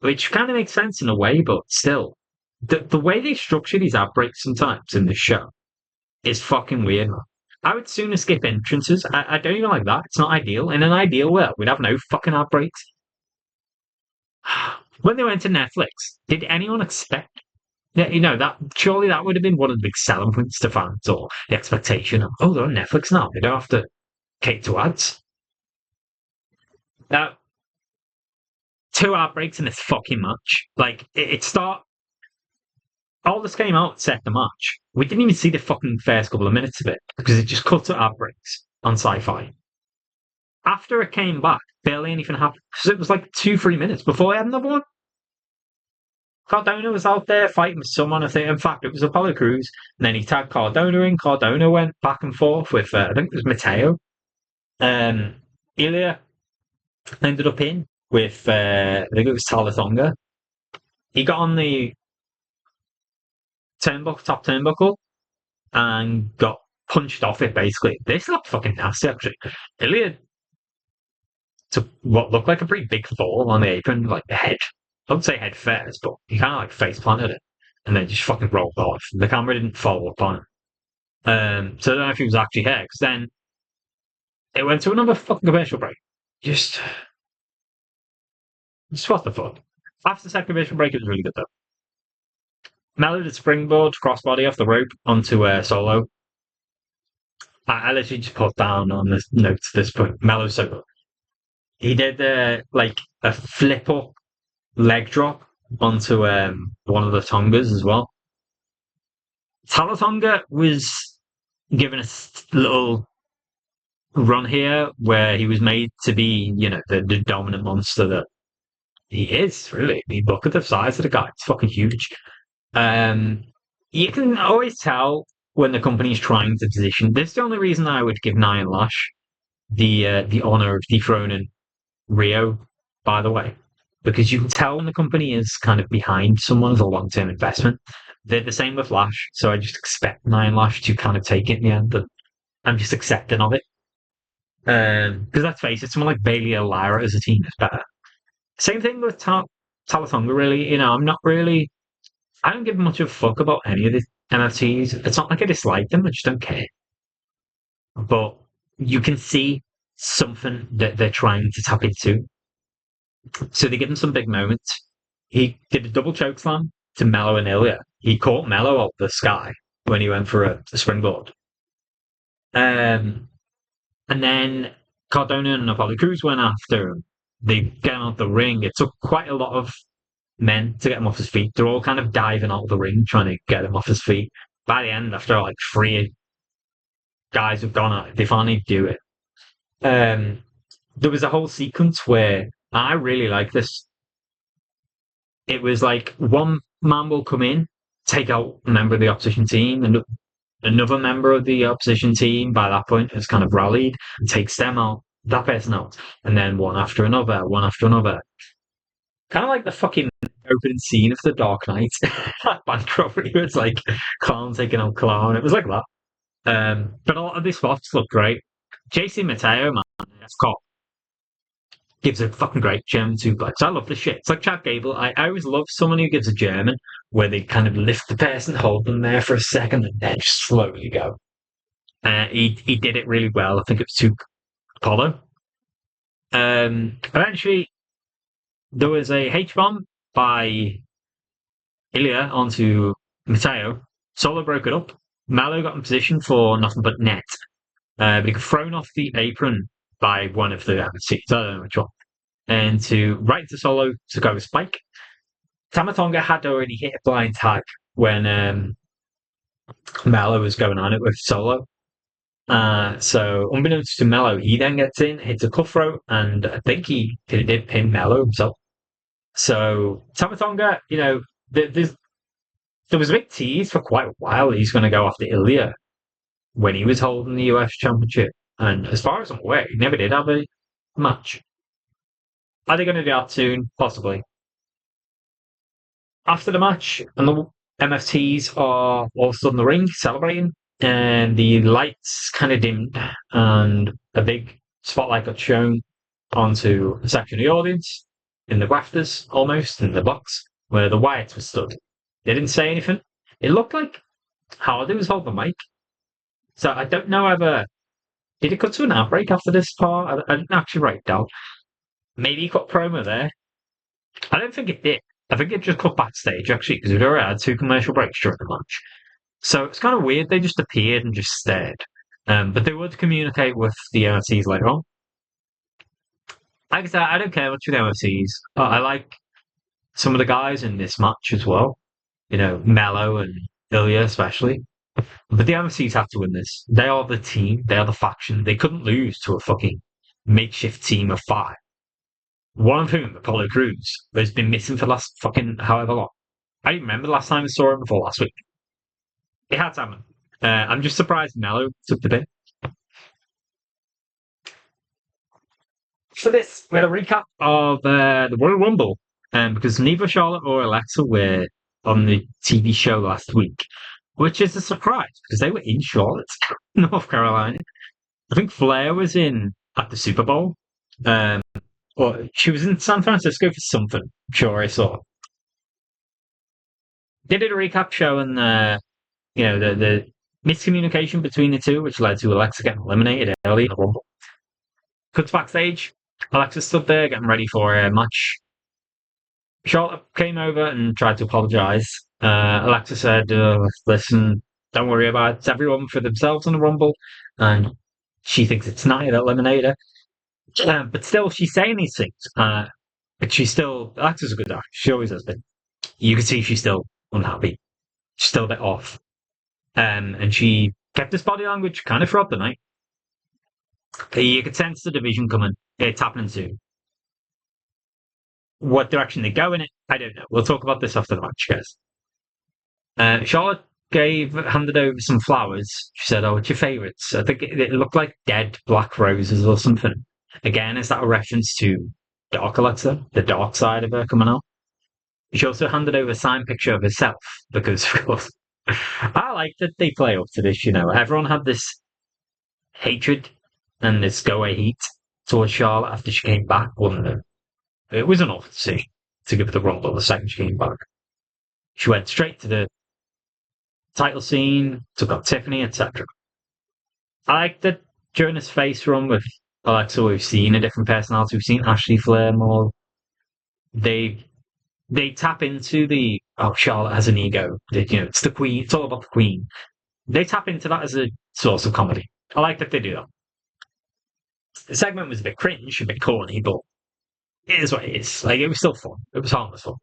which kind of makes sense in a way, but still, the way they structure these ad breaks sometimes in the show is fucking weird, man. I would sooner skip entrances. I don't even like that. It's not ideal. In an ideal world, we'd have no fucking ad breaks. When they went to Netflix, did anyone expect that surely that would have been one of the big selling points to fans, or the expectation of, oh, they're on Netflix now. They don't have to cater to ads. Now, 2 ad breaks in this fucking match. Like, it start. All this came out set the match. We didn't even see the fucking first couple of minutes of it because it just cut to ad breaks on Sci-Fi. After it came back, barely anything happened because it was like 2-3 minutes before I had another one. Cardona was out there fighting with someone. I think, in fact, it was Apollo Crews. And then he tagged Cardona in. Cardona went back and forth with, I think it was Mateo. Ilya ended up in with, I think it was Talatonga. He got on the top turnbuckle and got punched off it, basically. This looked fucking nasty, actually. Ilya took what looked like a pretty big fall on the apron, like the head. I wouldn't say head first, but he kind of like face planted it and then just fucking rolled off. The camera didn't follow up on him. So I don't know if he was actually here, because then it went to another fucking commercial break. Just, just what the fuck? After the second commercial break, it was really good though. Mello did springboard crossbody off the rope onto Solo. I literally just put down on this notes this point. Mello's so good. He did like a flip up leg drop onto one of the Tongas as well. Talatonga was given a little run here where he was made to be, the dominant monster that he is, really. I mean, look at the size of the guy. It's fucking huge. Um, you can always tell when the company's trying to position. This is the only reason I would give Nia Lash the honor of dethroning Rio, by the way, because you can tell when the company is kind of behind someone as a long term investment. They're the same with Lash, so I just expect Nia Lash to kind of take it in the end. And I'm just accepting of it. Because let's face it, someone like Bailey or Lyra as a team is better. Same thing with Talatonga, really. I'm not really. I don't give much of a fuck about any of the NFTs. It's not like I dislike them, I just don't care. But you can see something that they're trying to tap into. So they give him some big moments. He did a double choke slam to Mello and Ilya. He caught Mello out the sky when he went for a springboard. And then Cardona and Apollo Crews went after him. They get him out the ring. It took quite a lot of men to get him off his feet. They're all kind of diving out of the ring trying to get him off his feet. By the end, after like three guys have gone out, they finally do it. There was a whole sequence where I really like this. It was like one man will come in, take out a member of the opposition team, and another member of the opposition team by that point has kind of rallied and takes them out, that person out, and then one after another, one after another. Kind of like the fucking opening scene of The Dark Knight. Bancroft, where it's like clown taking out clown. It was like that. But a lot of these spots look great. JC Mateo, man, Scott, gives a fucking great German suplex. I love this shit. It's like Chad Gable. I always love someone who gives a German where they kind of lift the person, hold them there for a second, and then just slowly go. He did it really well. I think it was to Apollo. Eventually, there was a H-bomb by Ilya onto Mateo. Solo broke it up. Malo got in position for nothing but net. But he got thrown off the apron by one of the MCs. I don't know which one. And to right to Solo to go with Spike. Tamatonga had already hit a blind tag when Malo was going on it with Solo. So unbeknownst to Mello, he then gets in, hits a cutthroat, and I think he did pin Mello himself. So Tamatonga, there was a big tease for quite a while. He's going to go after Ilya when he was holding the US Championship. And as far as I'm aware, he never did have a match. Are they going to do that soon? Possibly. After the match, and the MFTs are all stood in the ring celebrating, and the lights kind of dimmed, and a big spotlight got shown onto a section of the audience in the rafters, almost in the box where the Wyatts were stood. They didn't say anything. It looked like Hardy was holding the mic. So I don't know whether did it cut to an outbreak after this part. I didn't actually write it down. Maybe he cut promo there. I don't think it did. I think it just cut backstage actually because we'd already had two commercial breaks during the match. So it's kind of weird. They just appeared and just stared. But they would communicate with the MFCs later on. Like I said, I don't care much for the MFCs. I like some of the guys in this match as well. Mello and Ilya especially. But the MFCs have to win this. They are the team. They are the faction. They couldn't lose to a fucking makeshift team of 5. One of whom, Apollo Crews, has been missing for the last fucking however long. I don't remember the last time I saw him before last week. It had to happen. I'm just surprised Mello took the bit. For this, we had a recap of the Royal Rumble, because neither Charlotte or Alexa were on the TV show last week, which is a surprise because they were in Charlotte, North Carolina. I think Flair was in at the Super Bowl. Or she was in San Francisco for something. I'm sure I saw. They did a recap showing the miscommunication between the two, which led to Alexa getting eliminated early in the Rumble. Cuts backstage. Alexa stood there getting ready for a match. Charlotte came over and tried to apologize. Alexa said, "Listen, don't worry about it. It's everyone for themselves in the Rumble," and she thinks it's Nia that eliminated her. But still, she's saying these things. But she's still Alexa's a good actor. She always has been. You can see she's still unhappy. She's still a bit off. And she kept this body language kind of throughout the night. You could sense the division coming. It's happening soon. What direction they go in it, I don't know. We'll talk about this after the match, guys. Charlotte handed over some flowers. She said, "Oh, what's your favourites?" I think it looked like dead black roses or something. Again, is that a reference to Dark Alexa, the dark side of her coming out? She also handed over a signed picture of herself because, of course, I like that they play up to this. Everyone had this hatred and this go away heat towards Charlotte after she came back, wasn't it? It was an awful decision to give her the Rumble the second she came back. She went straight to the title scene, took out Tiffany, etc. I like that during this face run with Alexa, we've seen a different personality. We've seen Ashley Flair more. They tap into the Charlotte has an ego. It's the queen. It's all about the queen. They tap into that as a source of comedy. I like that they do that. The segment was a bit cringe, a bit corny, but it is what it is. Like, it was still fun. It was harmless fun.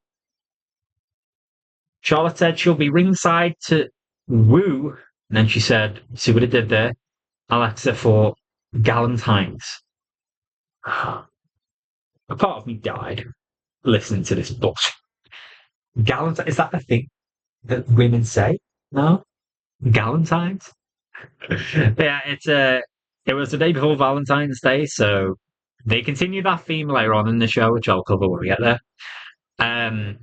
Charlotte said she'll be ringside to woo, and then she said, "See what it did there, Alexa for Galentine's." A part of me died listening to this bullshit. Galentine, is that the thing that women say? No, Galentine's. Yeah, it was the day before Valentine's Day, so they continue that theme later on in the show, which I'll cover when we get there. Um,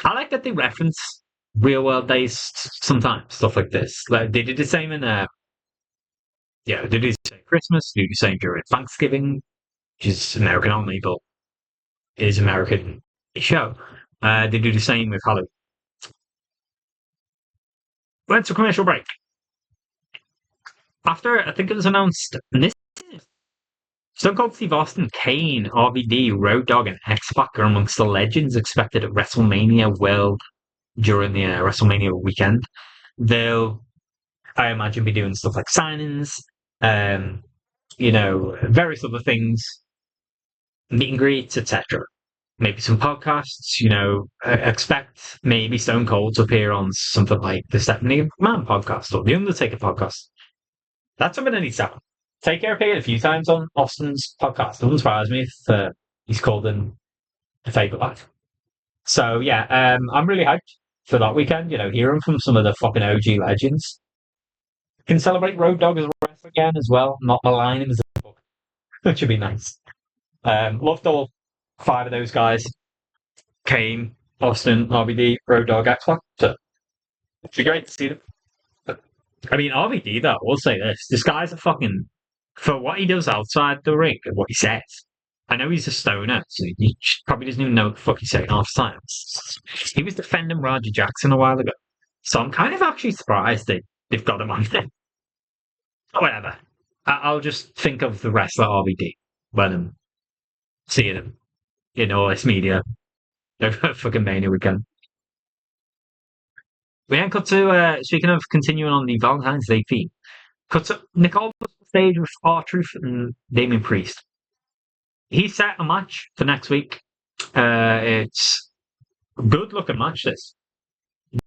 I like that they reference real world days sometimes, stuff like this. Like they did the same in they do the same Christmas, they do the same during Thanksgiving, which is American only, but it is American show. They do the same with Halloween. Went to commercial break. After I think it was announced, and this Stone Cold Steve Austin, Kane, RVD, Road Dogg, and X Pac are amongst the legends expected at WrestleMania World during the WrestleMania weekend. They'll, I imagine, be doing stuff like signings, various other things, meet and greets, etc. Maybe some podcasts. Expect maybe Stone Cold to appear on something like the Stephanie McMahon podcast or the Undertaker podcast. That's something that needs to happen. Taker appeared a few times on Austin's podcast. It doesn't surprise me if he's called in a favourite life. So yeah, I'm really hyped for that weekend. Hearing from some of the fucking OG legends. Can celebrate Road Dogg as a wrestler again as well. Not malign him as a book, which would be nice. Loved all 5 of those guys. Kane, Austin, RVD, Road Dogg, X-Pac. So it'd be great to see them. But, I mean, RVD though, we'll say this guy's a fucking, for what he does outside the ring and what he says. I know he's a stoner, so he probably doesn't even know what the fuck he's saying half the time. He was defending Roger Jackson a while ago. So I'm kind of actually surprised they've got him on there. Whatever. I'll just think of the wrestler RVD when I'm seeing him in all this media over fucking Mania weekend. We then cut to, speaking of continuing on the Valentine's Day theme, cut to Nicole stage with R-Truth and Damien Priest. He set a match for next week. It's a good looking match, this.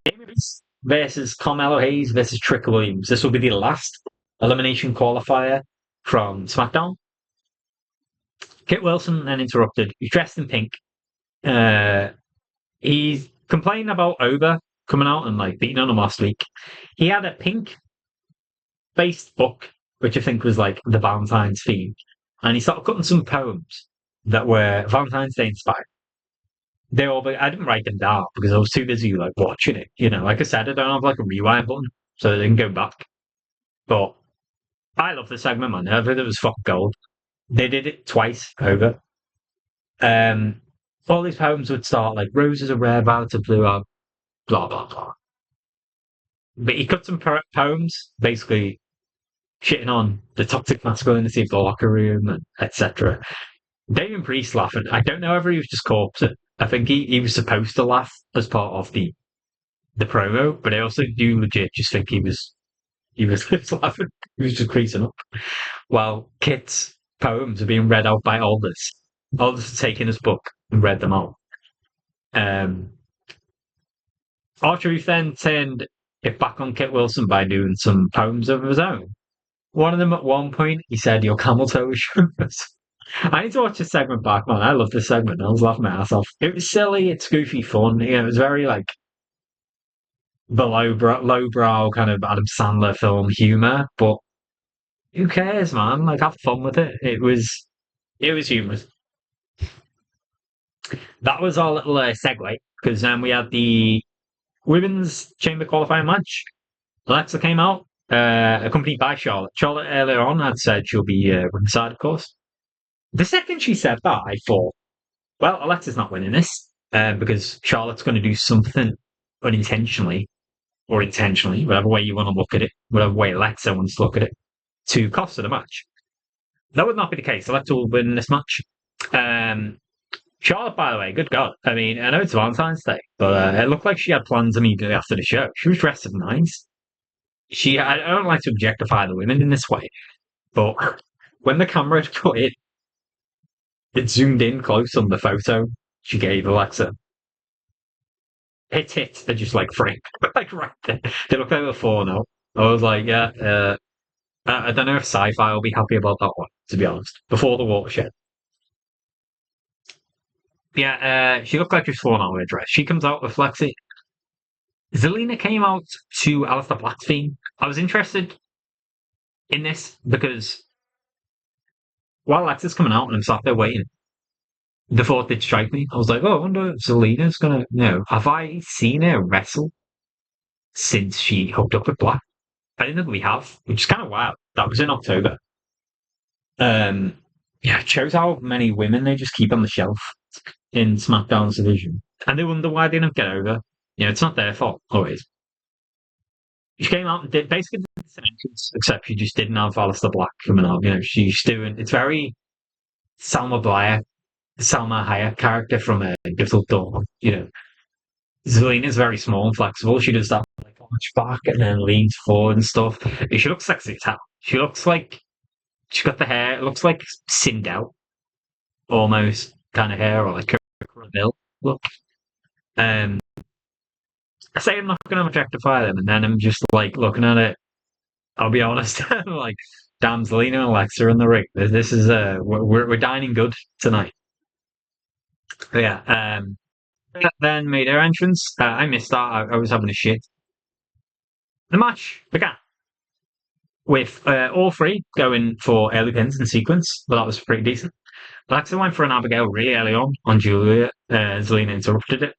Damien Priest versus Carmelo Hayes versus Trick Williams. This will be the last elimination qualifier from Smackdown. Kit Wilson then interrupted. He's dressed in pink. He's complaining about Oba coming out and beating on him last week. He had a pink based book, which I think was like the Valentine's theme, and he started cutting some poems that were Valentine's Day inspired. I didn't write them down because I was too busy watching it. Like I said, I don't have a rewind button, so I didn't go back. But I love the segment, man. I thought it was fucking gold. They did it twice over. Um, all these poems would start like "Roses are rare, violets are blue," blah blah blah. But he cut some poems, basically shitting on the toxic masculinity of the locker room and etc. Damien Priest laughing. I don't know whether he was just corpsing. I think he was supposed to laugh as part of the promo, but I also do legit just think he was just laughing. He was just creasing up. While Kit's poems are being read out by Aldous. Aldous had taken his book and read them out. Um, R-Truth then turned it back on Kit Wilson by doing some poems of his own. One of them at one point, he said, "Your camel toe is shrimpers." I need to watch this segment back, man. I love this segment. I was laughing my ass off. It was silly, it's goofy fun. It was very like the lowbrow kind of Adam Sandler film humor, but who cares, man? Like, have fun with it. It was humorous. That was our little segue because then we had the women's chamber qualifying match. Alexa came out, accompanied by Charlotte. Charlotte earlier on had said she'll be ringside, of course. The second she said that, I thought, well, Alexa's not winning this because Charlotte's going to do something unintentionally or intentionally, whatever way you want to look at it, whatever way Alexa wants to look at it, to cost her the match. That would not be the case. Alexa will win this match. Um, Charlotte, by the way, good God. I mean, I know it's Valentine's Day, but it looked like she had plans immediately after the show. She was dressed nice. I don't like to objectify the women in this way, but when the camera had cut it zoomed in close on the photo she gave Alexa. Hit. They're just like frank, like right there. They look like they're 4-0. I was like, yeah, I don't know if sci-fi will be happy about that one, to be honest. Before the watershed. Yeah, she looked like she was 4-0 in a dress. She comes out with Flexi. Zelina came out to Alistair Black's theme. I was interested in this because while Alexa's coming out and I'm sat there waiting, the thought did strike me. I was like, oh, I wonder if Zelina's gonna, have I seen her wrestle since she hooked up with Black? I didn't think we have, which is kind of wild. That was in October. Um, yeah, it shows how many women they just keep on the shelf in SmackDown's division. And they wonder why they don't get over. It's not their fault, always. She came out and did basically the same entrance, except she just didn't have Alistair Black coming out. She's doing, it's very Salma Hayek character from a Little Dawn. Zelina's very small and flexible. She does that like arch back and then leans forward and stuff. She looks sexy as hell. She looks like she's got the hair. It looks like Sindel, almost kind of hair, or like Bill look. Um, I say I'm not going to objectify them, and then I'm just like looking at it. I'll be honest, I'm like, damn, Zelina and Alexa in the ring. This is we're dining good tonight. But yeah. Then made her entrance. I missed that. I was having a shit. The match began with all three going for early pins in sequence, but that was pretty decent. Alexa went for an Abigail really early on Julia. Zelina interrupted it.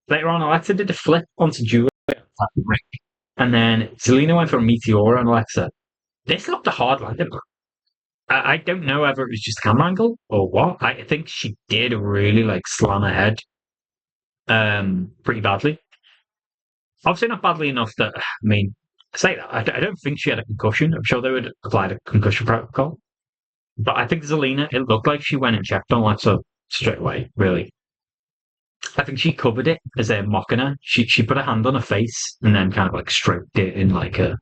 Later on, Alexa did a flip onto Julia, and then Zelina went for a Meteora on Alexa. This looked a hard landing. I don't know whether it was just a camera angle or what. I think she did really like slam her head pretty badly. Obviously not badly enough that, I mean, I say that, I don't think she had a concussion. I'm sure they would apply a concussion protocol. But I think Zelina, it looked like she went and checked on Alexa straight away, really. I think she covered it as they're mocking her. She put a hand on her face and then kind of like stroked it in like a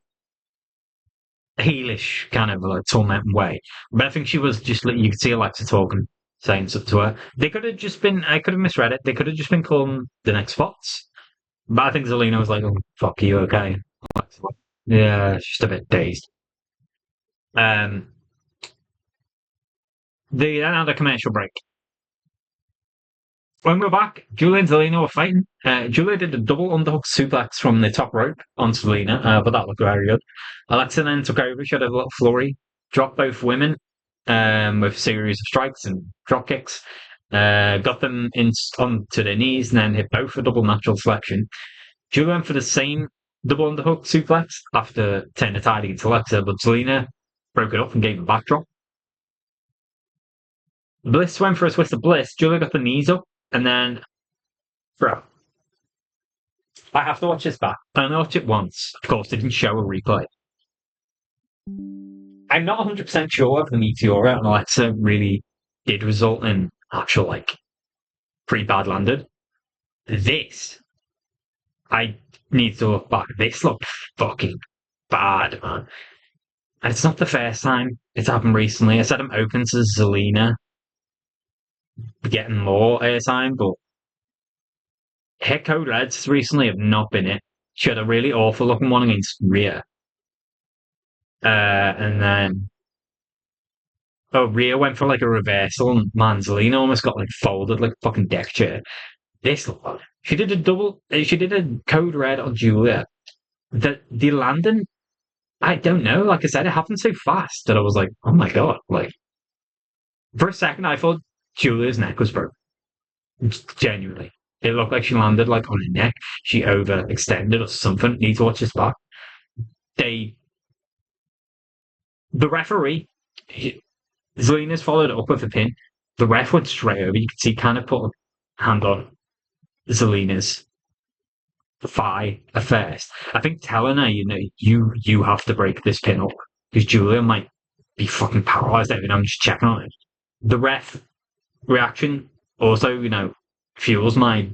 heelish kind of like tormenting way. But I think she was just, you could see Alexa talking, saying stuff to her. They could have just been, I could have misread it. They could have just been calling the next spots. But I think Zelina was like, oh, fuck you, okay. Yeah, she's just a bit dazed. Um, they then had a commercial break. When we were back, Julia and Zelina were fighting. Julia did a double underhook suplex from the top rope on Zelina, but that looked very good. Alexa then took over. She had a little flurry, dropped both women with a series of strikes and drop kicks. Got them onto their knees and then hit both a double natural selection. Julia went for the same double underhook suplex after turning the tide against Alexa, but Zelina broke it up and gave a backdrop. Bliss went for a twist of Bliss. Julia got the knees up, and then, bro, I have to watch this back. I only watched it once. Of course, they didn't show a replay. I'm not 100% sure if the Meteora and Alexa really did result in actual, like, pretty bad landed. This, I need to look back. This looked fucking bad, man. And it's not the first time it's happened recently. I said I'm open to Zelina getting more airtime, but her code reds recently have not been it. She had a really awful looking one against Rhea. And then Rhea went for like a reversal, and Zelina almost got like folded like a fucking deck chair. This looked she did a double. She did a code red on Julia. The landing, I don't know. Like I said, it happened so fast that I was like, oh my god! Like for a second, I thought Julia's neck was broken. Genuinely, it looked like she landed like on her neck. She overextended or something. Need to watch this back. The referee, Zelina's followed up with a pin. The ref went straight over. You could see kind of put a hand on Zelina's thigh at first. I think telling her, you have to break this pin up because Julia might be fucking paralyzed every time she's checking on it. The ref reaction also, fuels my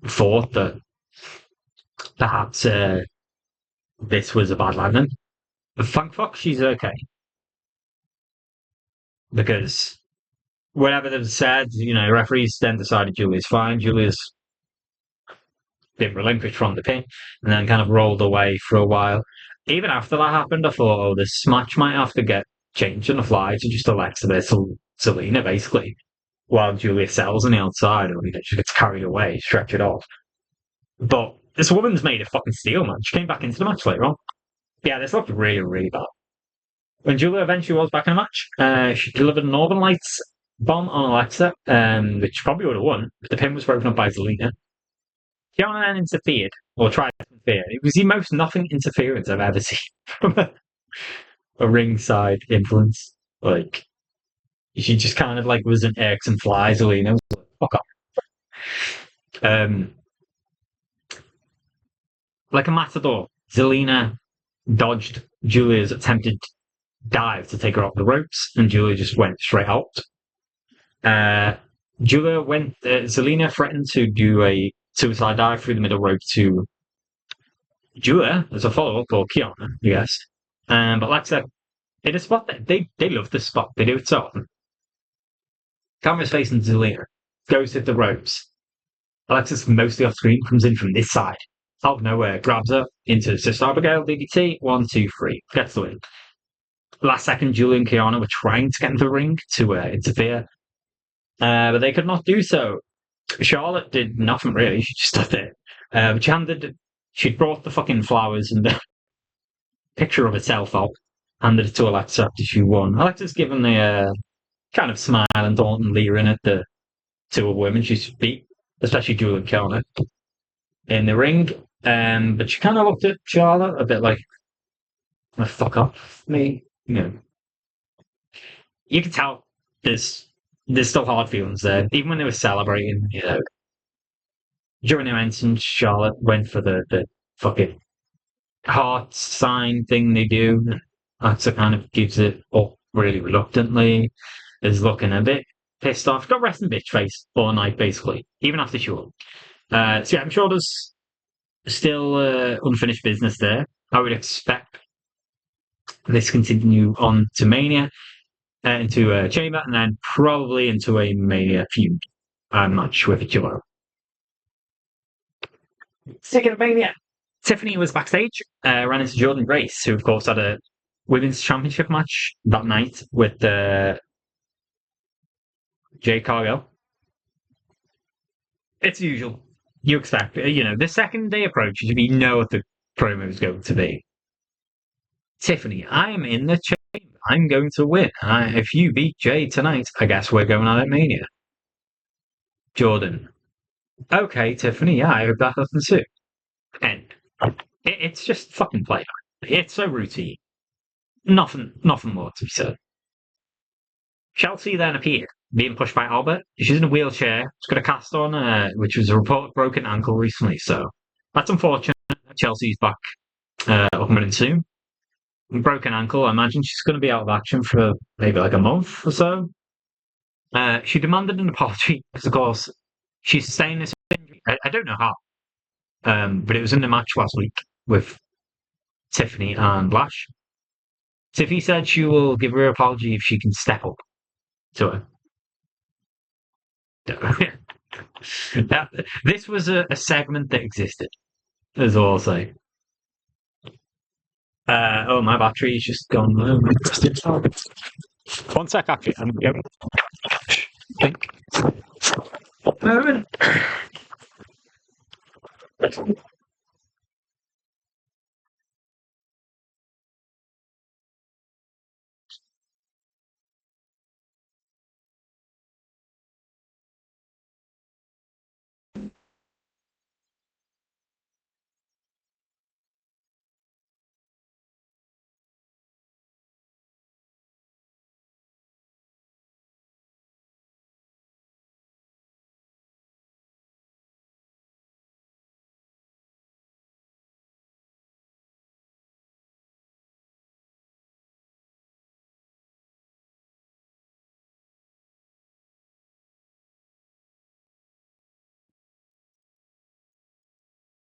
thought that perhaps this was a bad landing. But thank fuck she's okay. Because whatever they've said, referees then decided Julia's fine. Julia's been relinquished from the pin and then kind of rolled away for a while. Even after that happened, I thought, oh, this match might have to get changed on the fly to just Alexa this Zelina, basically, while Julia sells on the outside, or she gets carried away, stretch it off. But this woman's made a fucking steel, man. She came back into the match later on. Yeah, this looked really, really bad. When Julia eventually was back in the match, she delivered a Northern Lights bomb on Alexa, which probably would have won, but the pin was broken up by Zelina. Kiana then interfered, or tried to interfere. It was the most nothing interference I've ever seen from a ringside influence. Like, she just kind of like was an X and fly Zelina. Was like, fuck off. Like a matador, Zelina dodged Julia's attempted dive to take her off the ropes, and Julia just went straight out. Zelina threatened to do a suicide dive through the middle rope to Julia as a follow up, or Kiana, yes. But like I said, in a spot that they love this spot, they do it so often. Camera's facing Zelina, goes hit the ropes. Alexis, mostly off screen, comes in from this side. Out of nowhere, grabs her into Sister Abigail, DDT, 1, 2, 3, gets the win. Last second, Julia and Kiana were trying to get into the ring to interfere, but they could not do so. Charlotte did nothing really, she just stood there. But she'd brought the fucking flowers and the picture of herself out, handed it to Alexa after she won. Alexa's given the kind of smile and Daunton leering at the two of women she's beat, especially Julia and Kiana, in the ring. But she kind of looked at Charlotte a bit like, fuck off me. You can tell there's still hard feelings there. Even when they were celebrating, during the entrance, Charlotte went for the fucking heart sign thing they do. Alexa kind of gives it up really reluctantly, is looking a bit pissed off. Got resting bitch face all night, basically, even after she won. So yeah, I'm sure there's still unfinished business there. I would expect this continue on to Mania, into a Chamber, and then probably into a Mania feud. I'm not sure if it's tomorrow. Second of Mania, Tiffany was backstage, ran into Jordan Grace, who of course had a women's championship match that night with Jay Cargill. It's usual. You expect, the second day approaches, you know what the promo is going to be. Tiffany, I'm in the chamber. I'm going to win. If you beat Jay tonight, I guess we're going on at Mania. Jordan, okay, Tiffany, yeah, I hope that happens too. And it's just fucking playback. It's so routine. Nothing more to be said. Chelsea then appeared being pushed by Albert. She's in a wheelchair. She's got a cast on, which was a reported broken ankle recently. So that's unfortunate. Chelsea's back up and running soon. Broken ankle. I imagine she's going to be out of action for maybe like a month or so. She demanded an apology because, of course, she sustained this injury. I don't know how, but it was in the match last week with Tiffany and Lash. Tiffy said she will give her an apology if she can step up to her. that, this was a segment that existed, is all I'll say. Oh, my battery's just gone. One sec, actually. I'm going to think. Moment.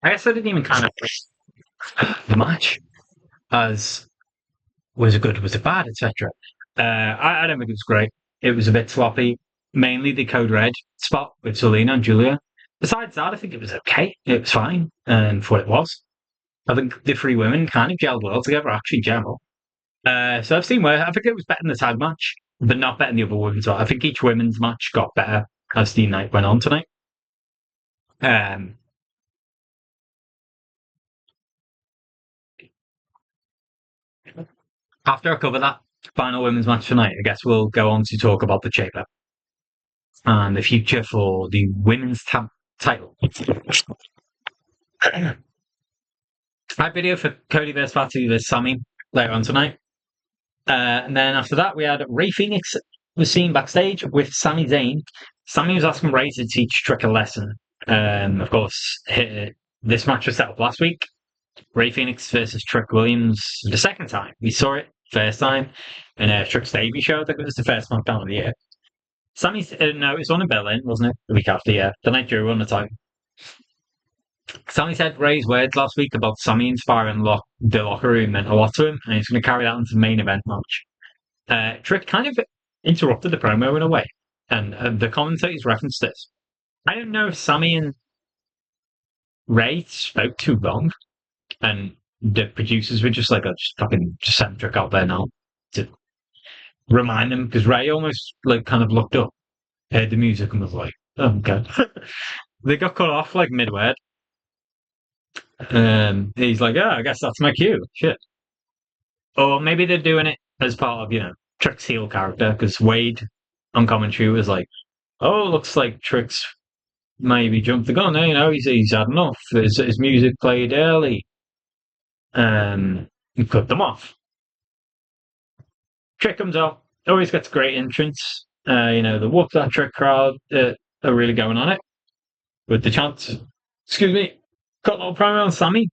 I guess I didn't even kind of the match as was it good, was it bad, etc. I don't think it was great. It was a bit sloppy, mainly the code red spot with Selena and Julia. Besides that, I think it was okay. It was fine for what it was. I think the three women kind of gelled well together, actually gel. So I've seen where I think it was better in the tag match, but not better in the other women's. I think each women's match got better as the night went on tonight. Um, After I cover that final women's match tonight, I guess we'll go on to talk about the Chamber and the future for the women's title. That video for Cody vs. Fatu vs. Sammy later on tonight. And then after that, we had Ray Phoenix was seen backstage with Sami Zayn. Sammy was asking Ray to teach Trick a lesson. Of course, this match was set up last week. Ray Phoenix versus Trick Williams the second time. We saw it first time in Trick's debut show. I think it was the first Smackdown of the year. Sammy's no, it was on in Berlin, wasn't it? The week after, yeah. The night Drew won the time. Sammy said Ray's words last week about Sammy inspiring the locker room meant a lot to him, and he's going to carry that into the main event match. Trick kind of interrupted the promo in a way, and the commentators referenced this. I don't know if Sammy and Ray spoke too long, and the producers were just like, "Oh, just send Trick out there now to remind him," because Ray almost like kind of looked up, heard the music, and was like, "Oh, okay." They got cut off like mid-word. He's like, "Oh, I guess that's my cue." Shit. Or maybe they're doing it as part of, Trick's heel character, because Wade on commentary was like, "Oh, looks like Trick's maybe jumped the gun. He's had enough. His music played early. He cut them off." Trick comes out, always gets great entrance. The Whoop That Trick crowd are really going on it with the chant. Excuse me, got a little promo on Sammy.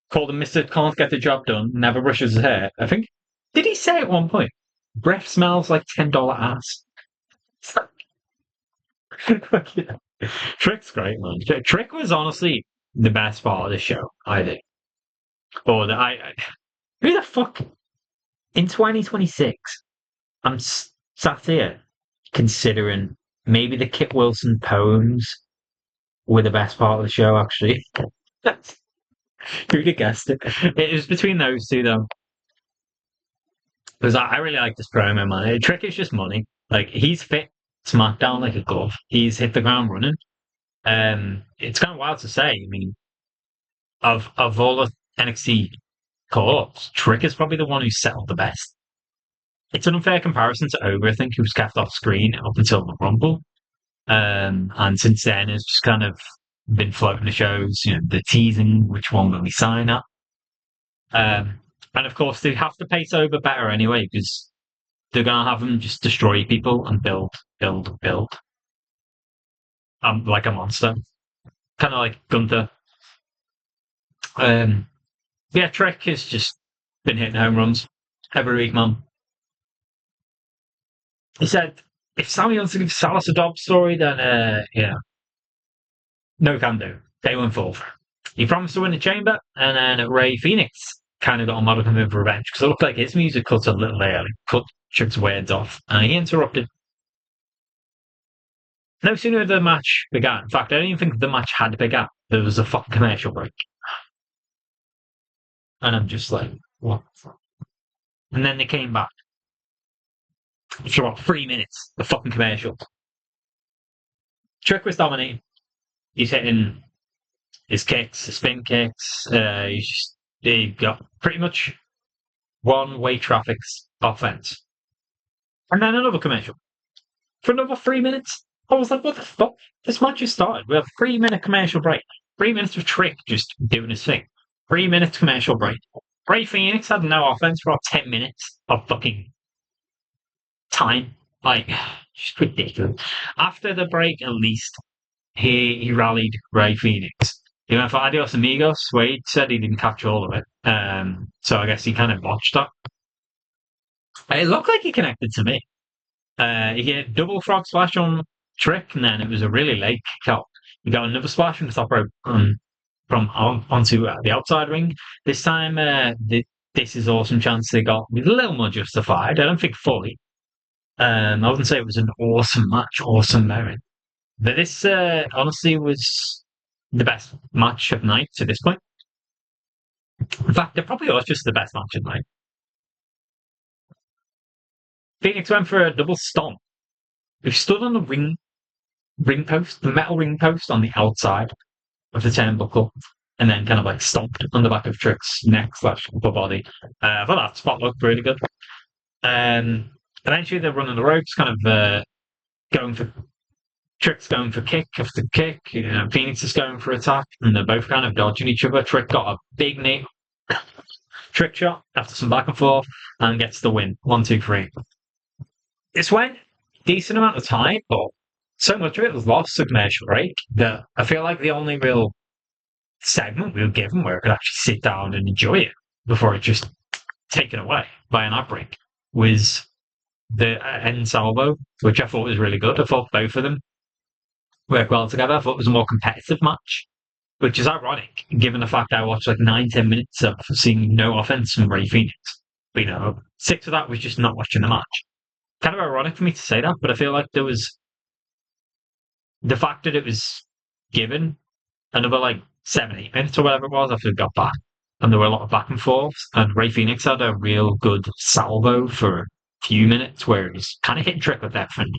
Called him Mr. Can't Get the Job Done, never brushes his hair. I think. Did he say at one point, breath smells like $10 ass? Trick's great, man. Trick was honestly the best part of the show, I think. Or who the fuck in 2026? I'm sat here considering maybe the Kit Wilson poems were the best part of the show. Actually, who'd have guessed it? It was between those two, though. Because I really like this promo, man. Trick is just money. Like, he's fit SmackDown like a glove. He's hit the ground running. It's kind of wild to say. I mean, of all the NXT call-ups, Trick is probably the one who's settled the best. It's an unfair comparison to Ogre, I think, who was kept off screen up until the Rumble. And since then has just kind of been floating the shows, the teasing, which one will we sign up? And of course, they have to pace over better anyway, because they're gonna have him just destroy people and build, build, build. Like a monster, kind of like Gunther. Um, yeah, Trick has just been hitting home runs every week, man. He said, if Sammy wants to give Salas a dog story, then yeah, no can do. They went full. He promised to win the chamber, and then Ray Phoenix kind of got a model of him for revenge because it looked like his music cut a little early, cut Trick's words off, and he interrupted. No sooner had the match began. In fact, I don't even think the match had begun. There was a fucking commercial break. And I'm just like, what? And then they came back for about 3 minutes, the fucking commercial. Trick was dominating. He's hitting his kicks, his spin kicks. He got pretty much one-way traffic offense. And then another commercial for another 3 minutes. I was like, what the fuck? This match just started. We have a 3 minute commercial break. 3 minutes of Trick just doing his thing. 3 minutes commercial break. Ray Phoenix had no offense for about 10 minutes of fucking time. Like, just ridiculous. After the break, at least, he rallied Ray Phoenix. He went for Adios Amigos, where he said he didn't catch all of it. So I guess he kind of botched that. It looked like he connected to me. He get double frog splash on Trick, and then it was a really late kick out. He got another splash from the top rope onto the outside ring. This time, this is awesome chance they got with a little more justified. I don't think fully. I wouldn't say it was an awesome match, awesome merit, but this honestly was the best match of the night to this point. In fact, it probably was just the best match of the night. Phoenix went for a double stomp. He stood on the ring post, the metal ring post on the outside of the turnbuckle, and then kind of like stomped on the back of Trick's neck slash upper body. I thought that spot looked really good. Eventually, they're running the ropes, kind of going for Trick's going for kick after kick. Phoenix is going for attack, and they're both kind of dodging each other. Trick got a big knee, trick shot after some back and forth, and gets the win. 1, 2, 3. It's went decent amount of time, but so much of it was lost to commercial break that I feel like the only real segment we were given where I could actually sit down and enjoy it before it just taken away by an ad break was the end salvo, which I thought was really good. I thought both of them worked well together. I thought it was a more competitive match, which is ironic given the fact I watched like 9, 10 minutes of seeing no offense from Ray Phoenix. But, 6 of that was just not watching the match. Kind of ironic for me to say that, but I feel like there was the fact that it was given another like 7, 8 minutes or whatever it was after it got back. And there were a lot of back and forths. And Ray Phoenix had a real good salvo for a few minutes where he's kind of hitting Trick with that. And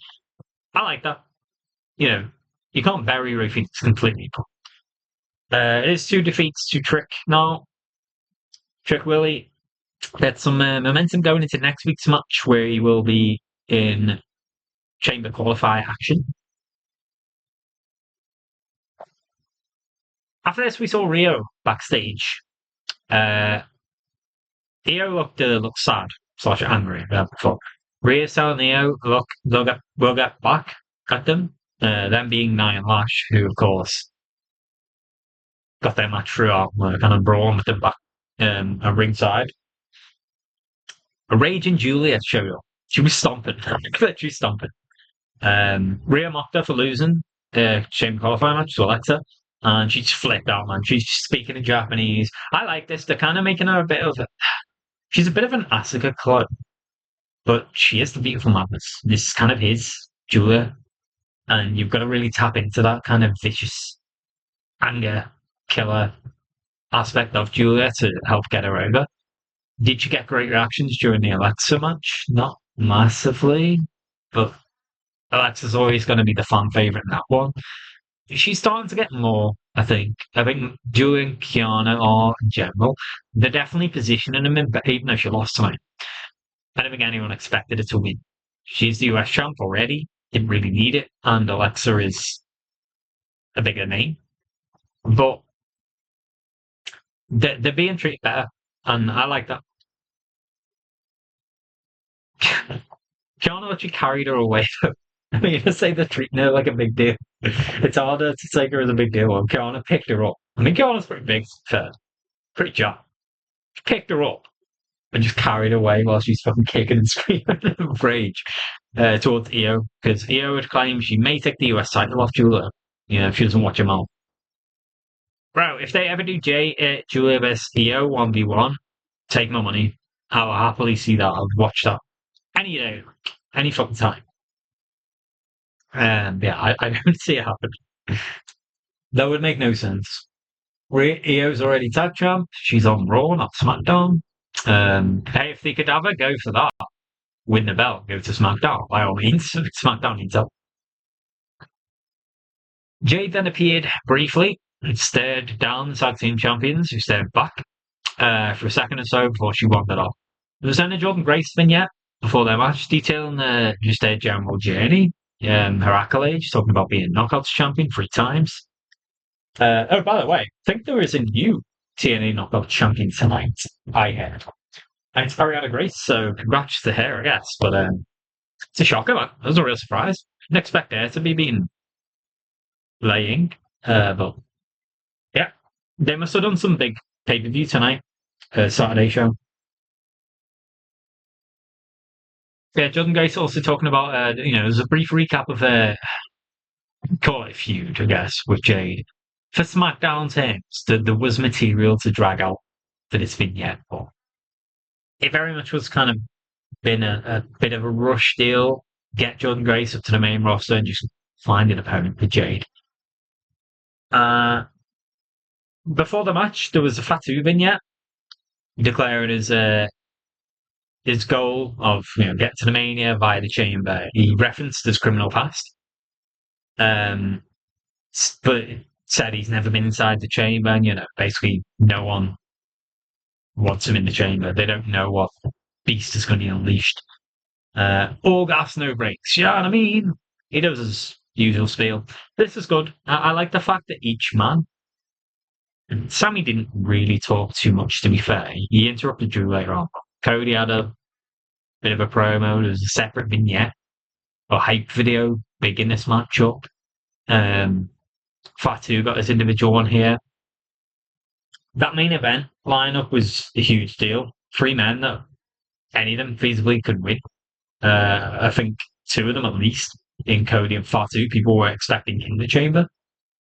I like that. You can't bury Ray Phoenix completely. It is 2 defeats to Trick now. Trick Willie get some momentum going into next week's match where he will be in Chamber qualifier action. After this, we saw Rio backstage. Io looked sad / angry about before. Rio's telling Io, look, we'll get back at them. Them being Nia and Lash, who of course got their match throughout, kind of brawling with them back at ringside. A raging Juliet showed up. She was stomping, literally stomping. Rhea mocked her for losing the Chamber qualifying match to Alexa, and she just flipped out, man. She's speaking in Japanese. I like this. They're kind of making her she's a bit of an Asuka clone, but she is the beautiful madness. This is kind of his Julia, and you've got to really tap into that kind of vicious anger killer aspect of Julia to help get her over. Did you get great reactions during the Alexa match? Not massively, but Alexa's always going to be the fan favorite in that one. She's starting to get more, I think. I think Julia and Kiana are, in general, they're definitely positioning them in, even though she lost tonight. I don't think anyone expected her to win. She's the US champ already, didn't really need it, and Alexa is a bigger name. But they're being treated better, and I like that. Kiana actually carried her away. I mean, to say they're treating her like a big deal. It's harder to take her as a big deal when Kiana picked her up. I mean, Kiana's pretty big, fair, pretty jacked. Picked her up and just carried her away while she's fucking kicking and screaming in rage towards Io, because Io would claim she may take the US title off Julia, if she doesn't watch her mouth. Bro, if they ever do Julia vs Io 1v1, take my money. I'll happily see that. I'll watch that any day, any fucking time. Yeah, I don't see it happen. That would make no sense. Io's already tag champ. She's on Raw, not SmackDown. Hey, if they could have her go for that, win the belt, go to SmackDown, by all means. SmackDown needs help. Jade then appeared briefly and stared down the tag team champions, who stared back for a second or so before she wandered off. There was then a Jordan Grace vignette before their match, detailing just their general journey, her accolades, talking about being Knockouts champion 3 times. Oh, by the way, I think there is a new TNA Knockout champion tonight, I heard. And it's Ariana Grace, so congrats to her, I guess. But it's a shocker, man. That was a real surprise. Didn't expect her to be beaten laying. But yeah, they must have done some big pay-per-view tonight, Saturday show. Yeah, Jordan Grace also talking about, there's a brief recap of call it feud, I guess, with Jade. For SmackDown terms, there was material to drag out for this vignette, but it very much was kind of been a bit of a rush deal. Get Jordan Grace up to the main roster and just find an opponent for Jade. Before the match, there was a Fatu vignette declaring his goal of get to the Mania via the Chamber. He referenced his criminal past, but said he's never been inside the Chamber. And basically, no one wants him in the Chamber. They don't know what beast is going to be unleashed. All gas, no brakes. You know what I mean? He does his usual spiel. This is good. I like the fact that each man. Sammy didn't really talk too much, to be fair. He interrupted Drew later on. Cody had a bit of a promo. There was a separate vignette or hype video big in this matchup. Fatu got his individual one here. That main event lineup was a huge deal. 3 men that any of them feasibly could win. I think 2 of them at least, in Cody and Fatu, people were expecting in the Chamber.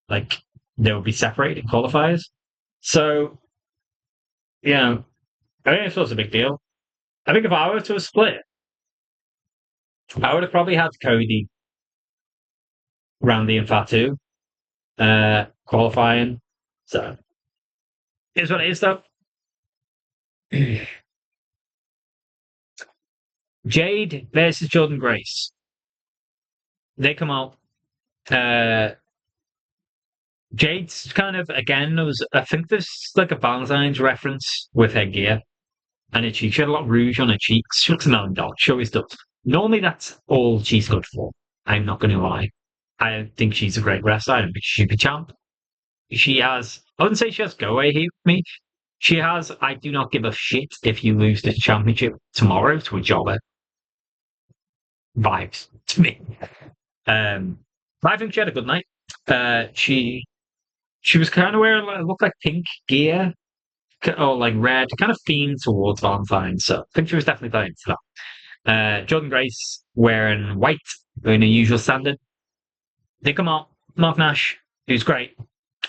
Like, they would be separated in qualifiers. So, I think this was a big deal. I think if I were to have split, I would have probably had Cody, Randy, and Fatu qualifying. So, here's what it is, though. Jade versus Jordan Grace. They come out. Jade's kind of, again, I think there's like a Valentine's reference with her gear. And she had a lot of rouge on her cheeks. She looks melancholy. She always does. Normally, that's all she's good for. I'm not going to lie. I think she's a great wrestler. I don't think she'd be champ. She has, I wouldn't say she has go away here with me. She has, I do not give a shit if you lose the championship tomorrow to a jobber vibes to me. I think she had a good night. She was kind of wearing, looked like pink gear or like red, kind of themed towards Valentine's. So I think she was definitely playing to that. Jordan Grace wearing white, doing a usual standard. They come out, Mark Nash, who's great.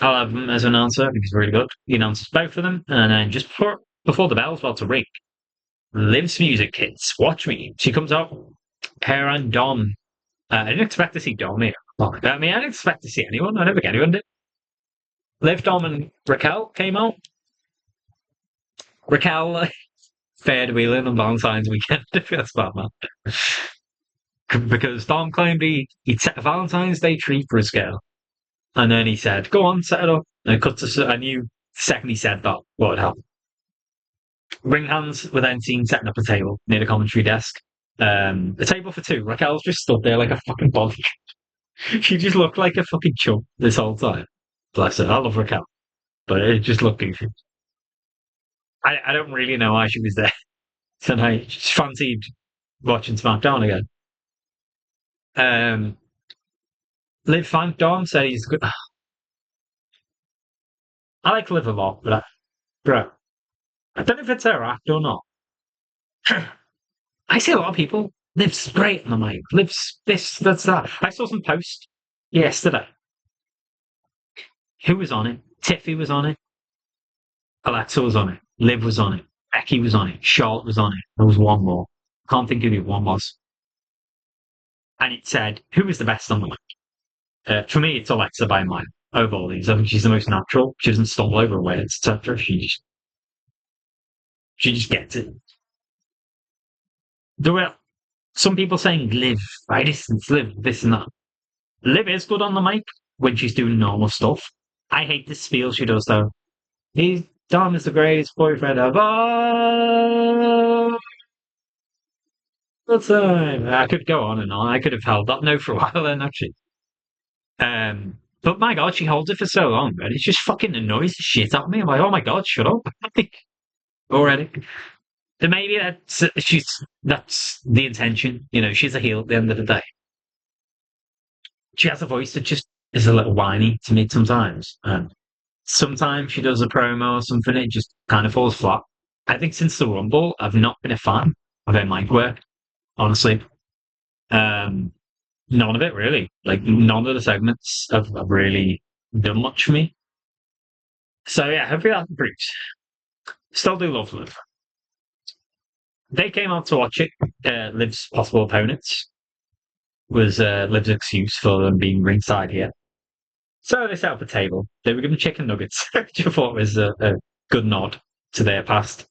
I'll have him as an announcer because he's really good. He announces both of them, and then just before the bell's about to ring, Liv's music hits. Watch me. She comes out, her and Dom. I didn't expect to see Dom here. I mean, I didn't expect to see anyone. I never get anyone did. Liv, Dom, and Raquel came out. Raquel fared wheeling on Valentine's weekend. That's bad, man. Because Dom claimed he'd set a Valentine's Day treat for his girl. And then he said, go on, set it up. And I knew the second he said that, what would happen. Ring hands were then seen setting up a table near the commentary desk. A table for 2. Raquel's just stood there like a fucking body. She just looked like a fucking chump this whole time. Bless her. I love Raquel. But it just looked goofy. I don't really know why she was there tonight. She fancied watching SmackDown again. Um, Liv Funk Dom said he's good. I like Liv a lot, but bro, I don't know if it's her act or not. I see a lot of people. Liv's great on the mic. Liv's this, that's that. I saw some post yesterday. Who was on it? Tiffy was on it. Alexa was on it. Liv was on it. Becky was on it. Charlotte was on it. There was one more. Can't think of who one was. And it said, who was the best on the mic? For me, it's Alexa by a mile over all these. I think she's the most natural. She doesn't stumble over words, etc. She just gets it. There were some people saying Liv, right? Distance, Liv, this and that. Liv is good on the mic when she's doing normal stuff. I hate the spiel she does though. He's Dom is the greatest boyfriend of all the time. I could go on and on. I could have held that note for a while then, actually. But my God, she holds it for so long, and it just fucking annoys the shit out of me. I'm like, oh my God, shut up already. Then maybe that's the intention. You know, she's a heel at the end of the day. She has a voice that just is a little whiny to me sometimes. And sometimes she does a promo or something, it just kind of falls flat. I think since the Rumble, I've not been a fan of her mic work, honestly. Um, None of it really. Like none of the segments have really done much for me. So yeah, hopefully that improves. Still do love Liv. They came out to watch it. Liv's possible opponents was Liv's excuse for them being ringside here. So they set up a table. They were given chicken nuggets, which I thought was a good nod to their past.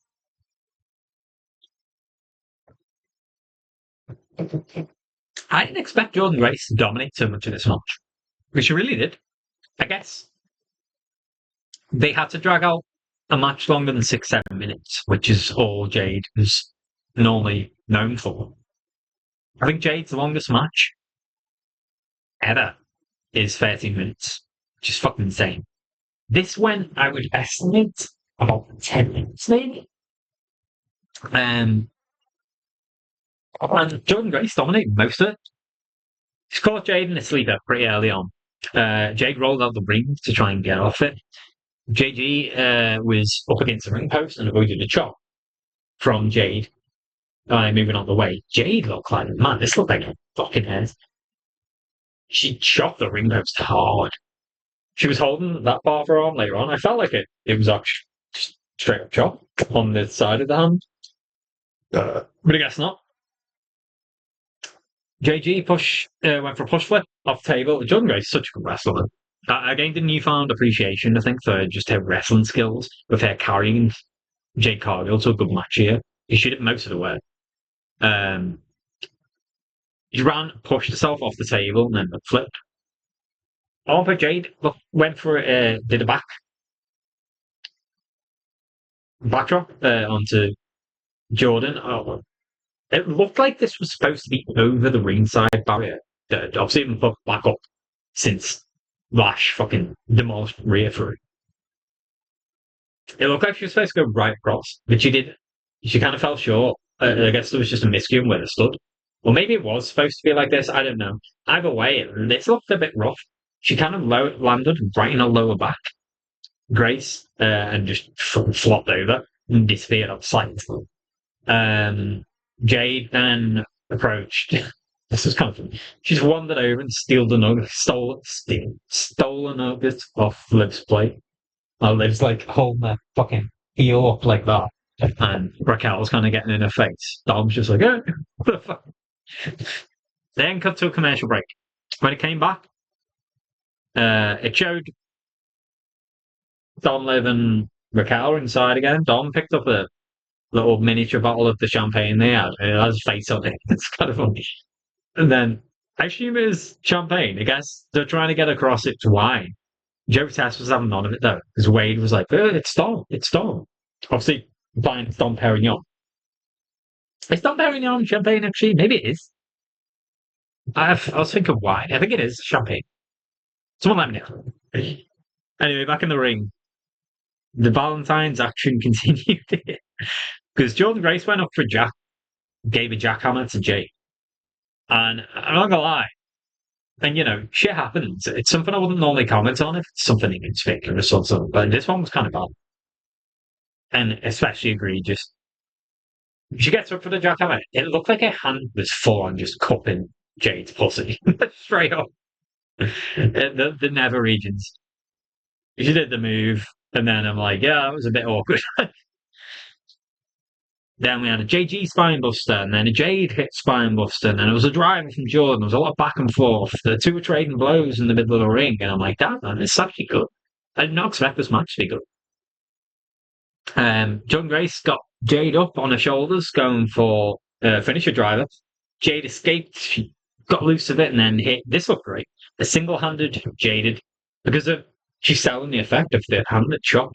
I didn't expect Jordan Grace to dominate so much in this match, which she really did. I guess they had to drag out a match longer than 6-7 minutes, which is all Jade is normally known for. I think Jade's longest match ever is 13 minutes, which is fucking insane. This went, I would estimate, about 10 minutes maybe. And Jordan Grace dominated most of it. She caught Jade in a sleeper pretty early on. Jade rolled out the ring to try and get off it. JG was up against the ring post and avoided a chop from Jade. Moving on the way. Jade looked like, man, this looked like a fucking head. She chopped the ring post hard. She was holding that bar for her arm later on. I felt like it was actually straight up chop on the side of the hand. But I guess not. JG went for a push flip off the table. Jordan Grace is such a good wrestler. I gained a newfound appreciation, I think, for just her wrestling skills with her carrying Jade Cargill to a good match here. She did most of the work. She ran, pushed herself off the table, and then flipped. Oh, but Jade went for did a backdrop onto Jordan. Oh, it looked like this was supposed to be over the ringside barrier. Obviously, even put back up since Lash fucking demolished Rhea for it. It looked like she was supposed to go right across, but she did. She kind of fell short. I guess there was just a miscue where it stood. Or maybe it was supposed to be like this. I don't know. Either way, this looked a bit rough. She kind of landed right in her lower back, Grace, and just flopped over and disappeared up sight. Jade then approached. This was kind of funny. She's wandered over and stole a nugget off Liv's plate. Liv's like holding her fucking heel up like that. And Raquel's kind of getting in her face. Dom's just like, eh, what the fuck? Then cut to a commercial break. When it came back, it showed Dom, Liv, and Raquel inside again. Dom picked up a little miniature bottle of the champagne they had. It has a face on it. It's kind of funny. And then I assume it was champagne. I guess they're trying to get across it's wine. Joe Tess was having none of it though, because Wade was like, it's Dom, it's Dom. Obviously, buying Dom Perignon. Is Dom Perignon champagne actually? Maybe it is. I was thinking wine. I think it is champagne. Someone let me know. Anyway, back in the ring. The Valentine's action continued because Jordan Grace went up for Jack, gave a jackhammer to Jay. And I'm not gonna lie, and shit happens. It's something I wouldn't normally comment on if it's something inconspicuous or something, but this one was kind of bad, and especially egregious. She gets up for the jackhammer. It looked like her hand was full on just cupping Jade's pussy straight up. The nether regions. She did the move, and then I'm like, yeah, that was a bit awkward. Then we had a JG spinebuster, and then a Jade hit spinebuster, and then it was a driver from Jordan. There was a lot of back and forth. The two were trading blows in the middle of the ring, and I'm like, damn, man, it's actually good. I did not expect this match to be good. John Grace got Jade up on her shoulders, going for finisher driver. Jade escaped, she got loose of it, and then hit. This looked great. A single-handed Jaded, because she's selling the effect of the handed chop.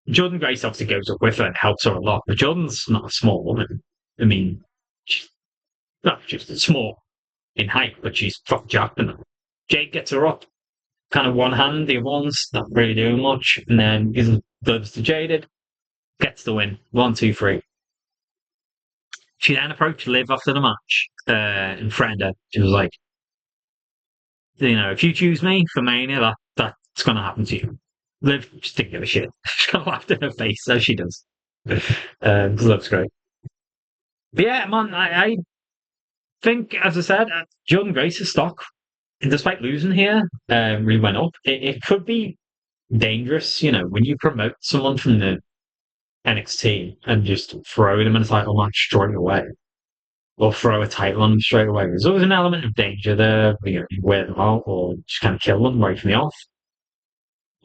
Jordan Grace obviously goes up with her and helps her a lot, but Jordan's not a small woman. I mean, she's not just small in height, but she's fucking jacked enough. Jade gets her up, kind of one hand, the other one's not really doing much, and then gives gloves to Jaded, gets the win. 1, 2, 3. She then approached Liv after the match and threatened her. She was like, if you choose me for Mania, that's going to happen to you. Liv just didn't give a shit. She kind of laughed in her face, as she does. Liv's great. But yeah, man, I think, as I said, Jordan Grace's stock, despite losing here, really went up. It could be dangerous, when you promote someone from the NXT and just throw them in a title match straight away, or throw a title on them straight away. There's always an element of danger there. You wear them out or just kind of kill them right from the off.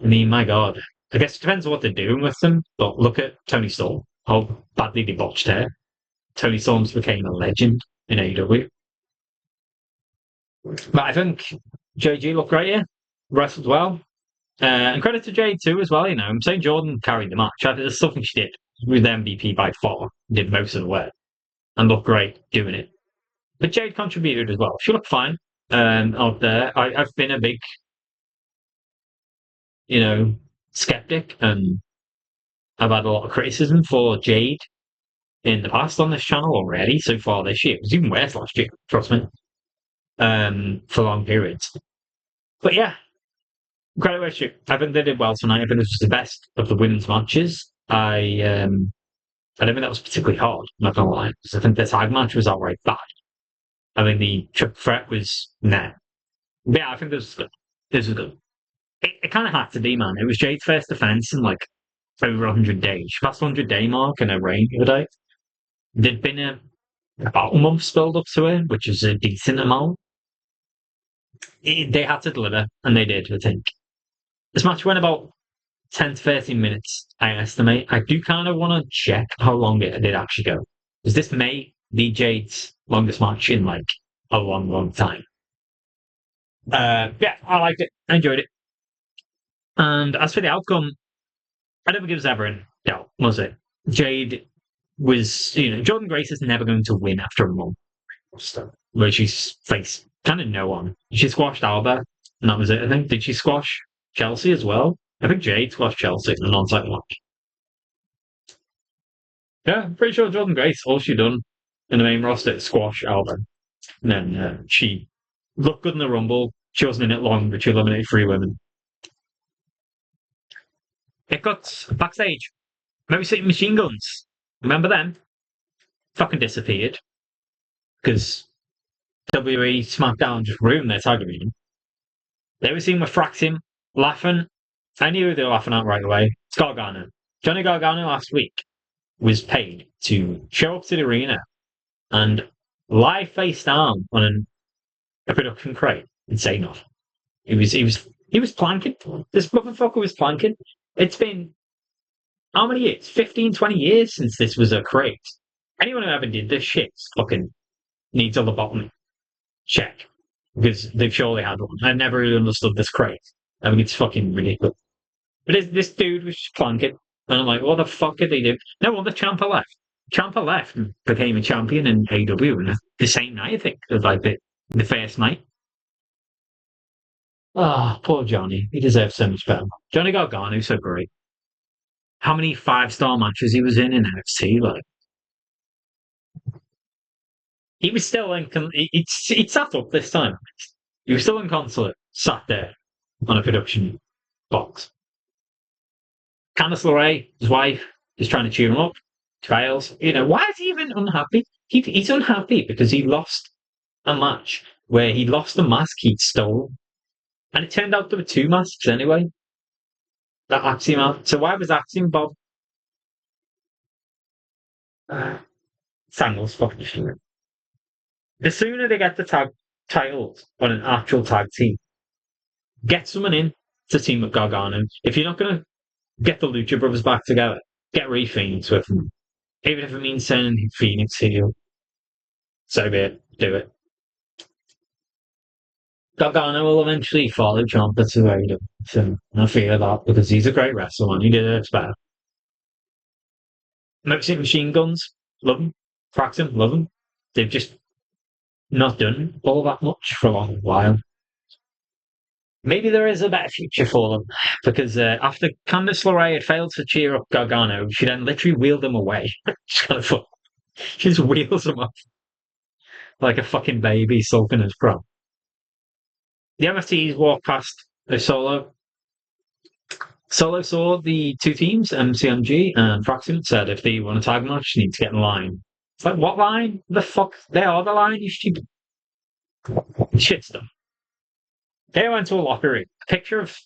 I mean, my God. I guess it depends on what they're doing with them, but look at Tony Storm, how badly they botched her. Tony Storm's became a legend in AEW. But I think JG looked great here, wrestled well. And credit to Jade too, as well. I'm saying Jordan carried the match. There's something she did with MVP by far, did most of the work, and looked great doing it. But Jade contributed as well. She looked fine out there. I've been a big, skeptic, and I've had a lot of criticism for Jade in the past on this channel already so far this year. It was even worse last year, trust me, for long periods. But yeah, credit where she. I think they did well tonight. I think this was the best of the women's matches. I don't think that was particularly hard, not gonna lie, because I think the tag match was outright bad. I mean, the triple threat was nah. But yeah, I think this was good. This was good. It kind of had to be, man. It was Jade's first defense in like over 100 days. She passed the 100-day mark in her reign the other day. There'd been about a month's build up to it, which is a decent amount. They had to deliver, and they did, I think. This match went about 10 to 13 minutes, I estimate. I do kind of want to check how long it did actually go. Because this may be Jade's longest match in like a long, long time. Yeah, I liked it. I enjoyed it. And as for the outcome, I don't think it was ever in doubt, was it? Jade was, Jordan Grace is never going to win after a month where she's faced kind of no one. She squashed Alba, and that was it, I think. Did she squash Chelsea as well? I think Jade squashed Chelsea in a non-title match. Yeah, I'm pretty sure Jordan Grace, all she done in the main roster is squash Alba. And then she looked good in the Rumble. She wasn't in it long, but she eliminated 3 women. It got backstage. Maybe City Machine Guns. Remember them? Fucking disappeared. Because WWE Smackdown just ruined their tag division. They were seen with Fraxim laughing. I knew they were laughing out right away. It's Gargano. Johnny Gargano last week was paid to show up to the arena and lie face down on a production crate and say nothing. He was planking. This motherfucker was planking. It's been how many years? 15, 20 years since this was a crate. Anyone who ever did this shit fucking needs a lobotomy. Check. Because they've surely had one. I never really understood this crate. I mean, it's fucking ridiculous. But this dude was just planking. And I'm like, what the fuck did they do? No wonder Ciampa left. Ciampa left and became a champion in AEW the same night, I think. Like the first night. Oh, poor Johnny. He deserves so much better. Johnny Gargano's so great. How many 5-star matches he was in NXT? Like, He was still in. He'd sat up this time. He was still in consulate, sat there on a production box. Candice LeRae, his wife, is trying to cheer him up. Fails. Why is he even unhappy? He's unhappy because he lost a match where he lost the mask he'd stolen. And it turned out there were two masks anyway. That Axiom had. So why was Axiom Bob? Sangles fucking shit. The sooner they get the tag titles on an actual tag team, get someone in to team with Gargano. If you're not going to get the Lucha Brothers back together, get Rey Fenix with them. Even if it means sending Phoenix heel. So be it. Do it. Gargano will eventually follow Ciampa to AEW. So I feel that because he's a great wrestler and he did it better. Machine Guns, love them. Fraxon, love them. They've just not done all that much for a long while. Maybe there is a better future for them because after Candice LeRae had failed to cheer up Gargano, she then literally wheeled him away. She just wheels him off like a fucking baby sulking his prom. The MFTs walked past Solo. Solo saw the two teams, MCMG and Fraxon, said if they want a tag match, you need to get in line. It's like, what line? The fuck? They are the line, you stupid. Shit's done. They went to a locker room. A picture of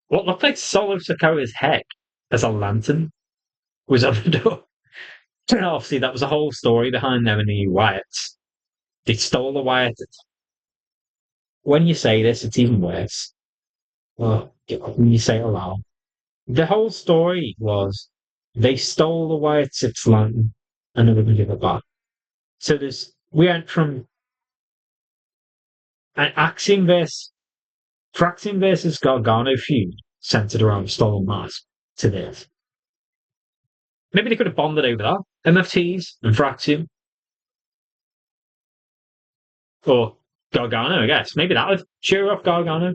what looked like Solo Sikoa's head as a lantern was on the door. And obviously, that was a whole story behind them and the Wyatts. They stole the Wyatts. When you say this, it's even worse. Well, when you say it aloud. The whole story was they stole the Wyatt Six lantern and they were going to give it back. So we went from an Axiom versus Fraxion versus Gargano feud centered around stolen mask to this. Maybe they could have bonded over that. MFTs and Fraxion. Or Gargano, I guess. Maybe that would cheer up Gargano.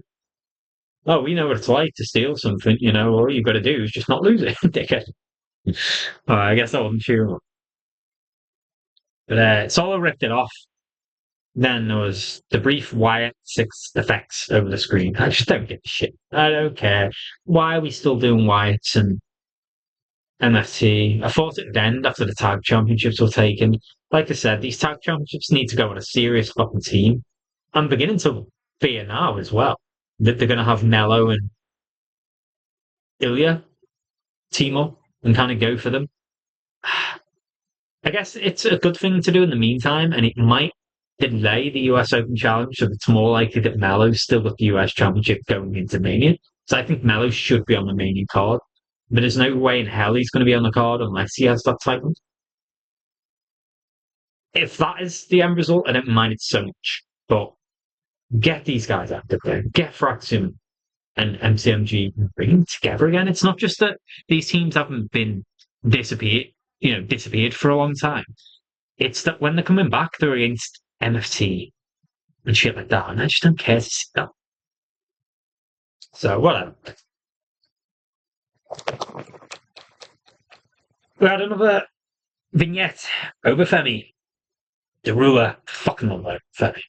Oh, we know what it's like to steal something, all you've got to do is just not lose it, dickhead. I guess that wouldn't cheer him up. But Solo ripped it off. Then there was the brief Wyatt Six effects over the screen. I just don't give a shit. I don't care. Why are we still doing Wyatts and MFT? I thought it would end after the tag championships were taken. Like I said, these tag championships need to go on a serious fucking team. I'm beginning to fear now as well that they're going to have Mello and Ilya team up and kind of go for them. I guess it's a good thing to do in the meantime, and it might delay the US Open Challenge, so it's more likely that Mello's still with the US Championship going into Mania. So I think Mello should be on the Mania card, but there's no way in hell he's going to be on the card unless he has that title. If that is the end result, I don't mind it so much. But get these guys out there, get Fraxim and MCMG bringing together again. It's not just that these teams haven't been disappeared for a long time. It's that when they're coming back, they're against MFT and shit like that, and I just don't care to see that. So whatever. We had another vignette over Femi. The ruler, fucking love Femi.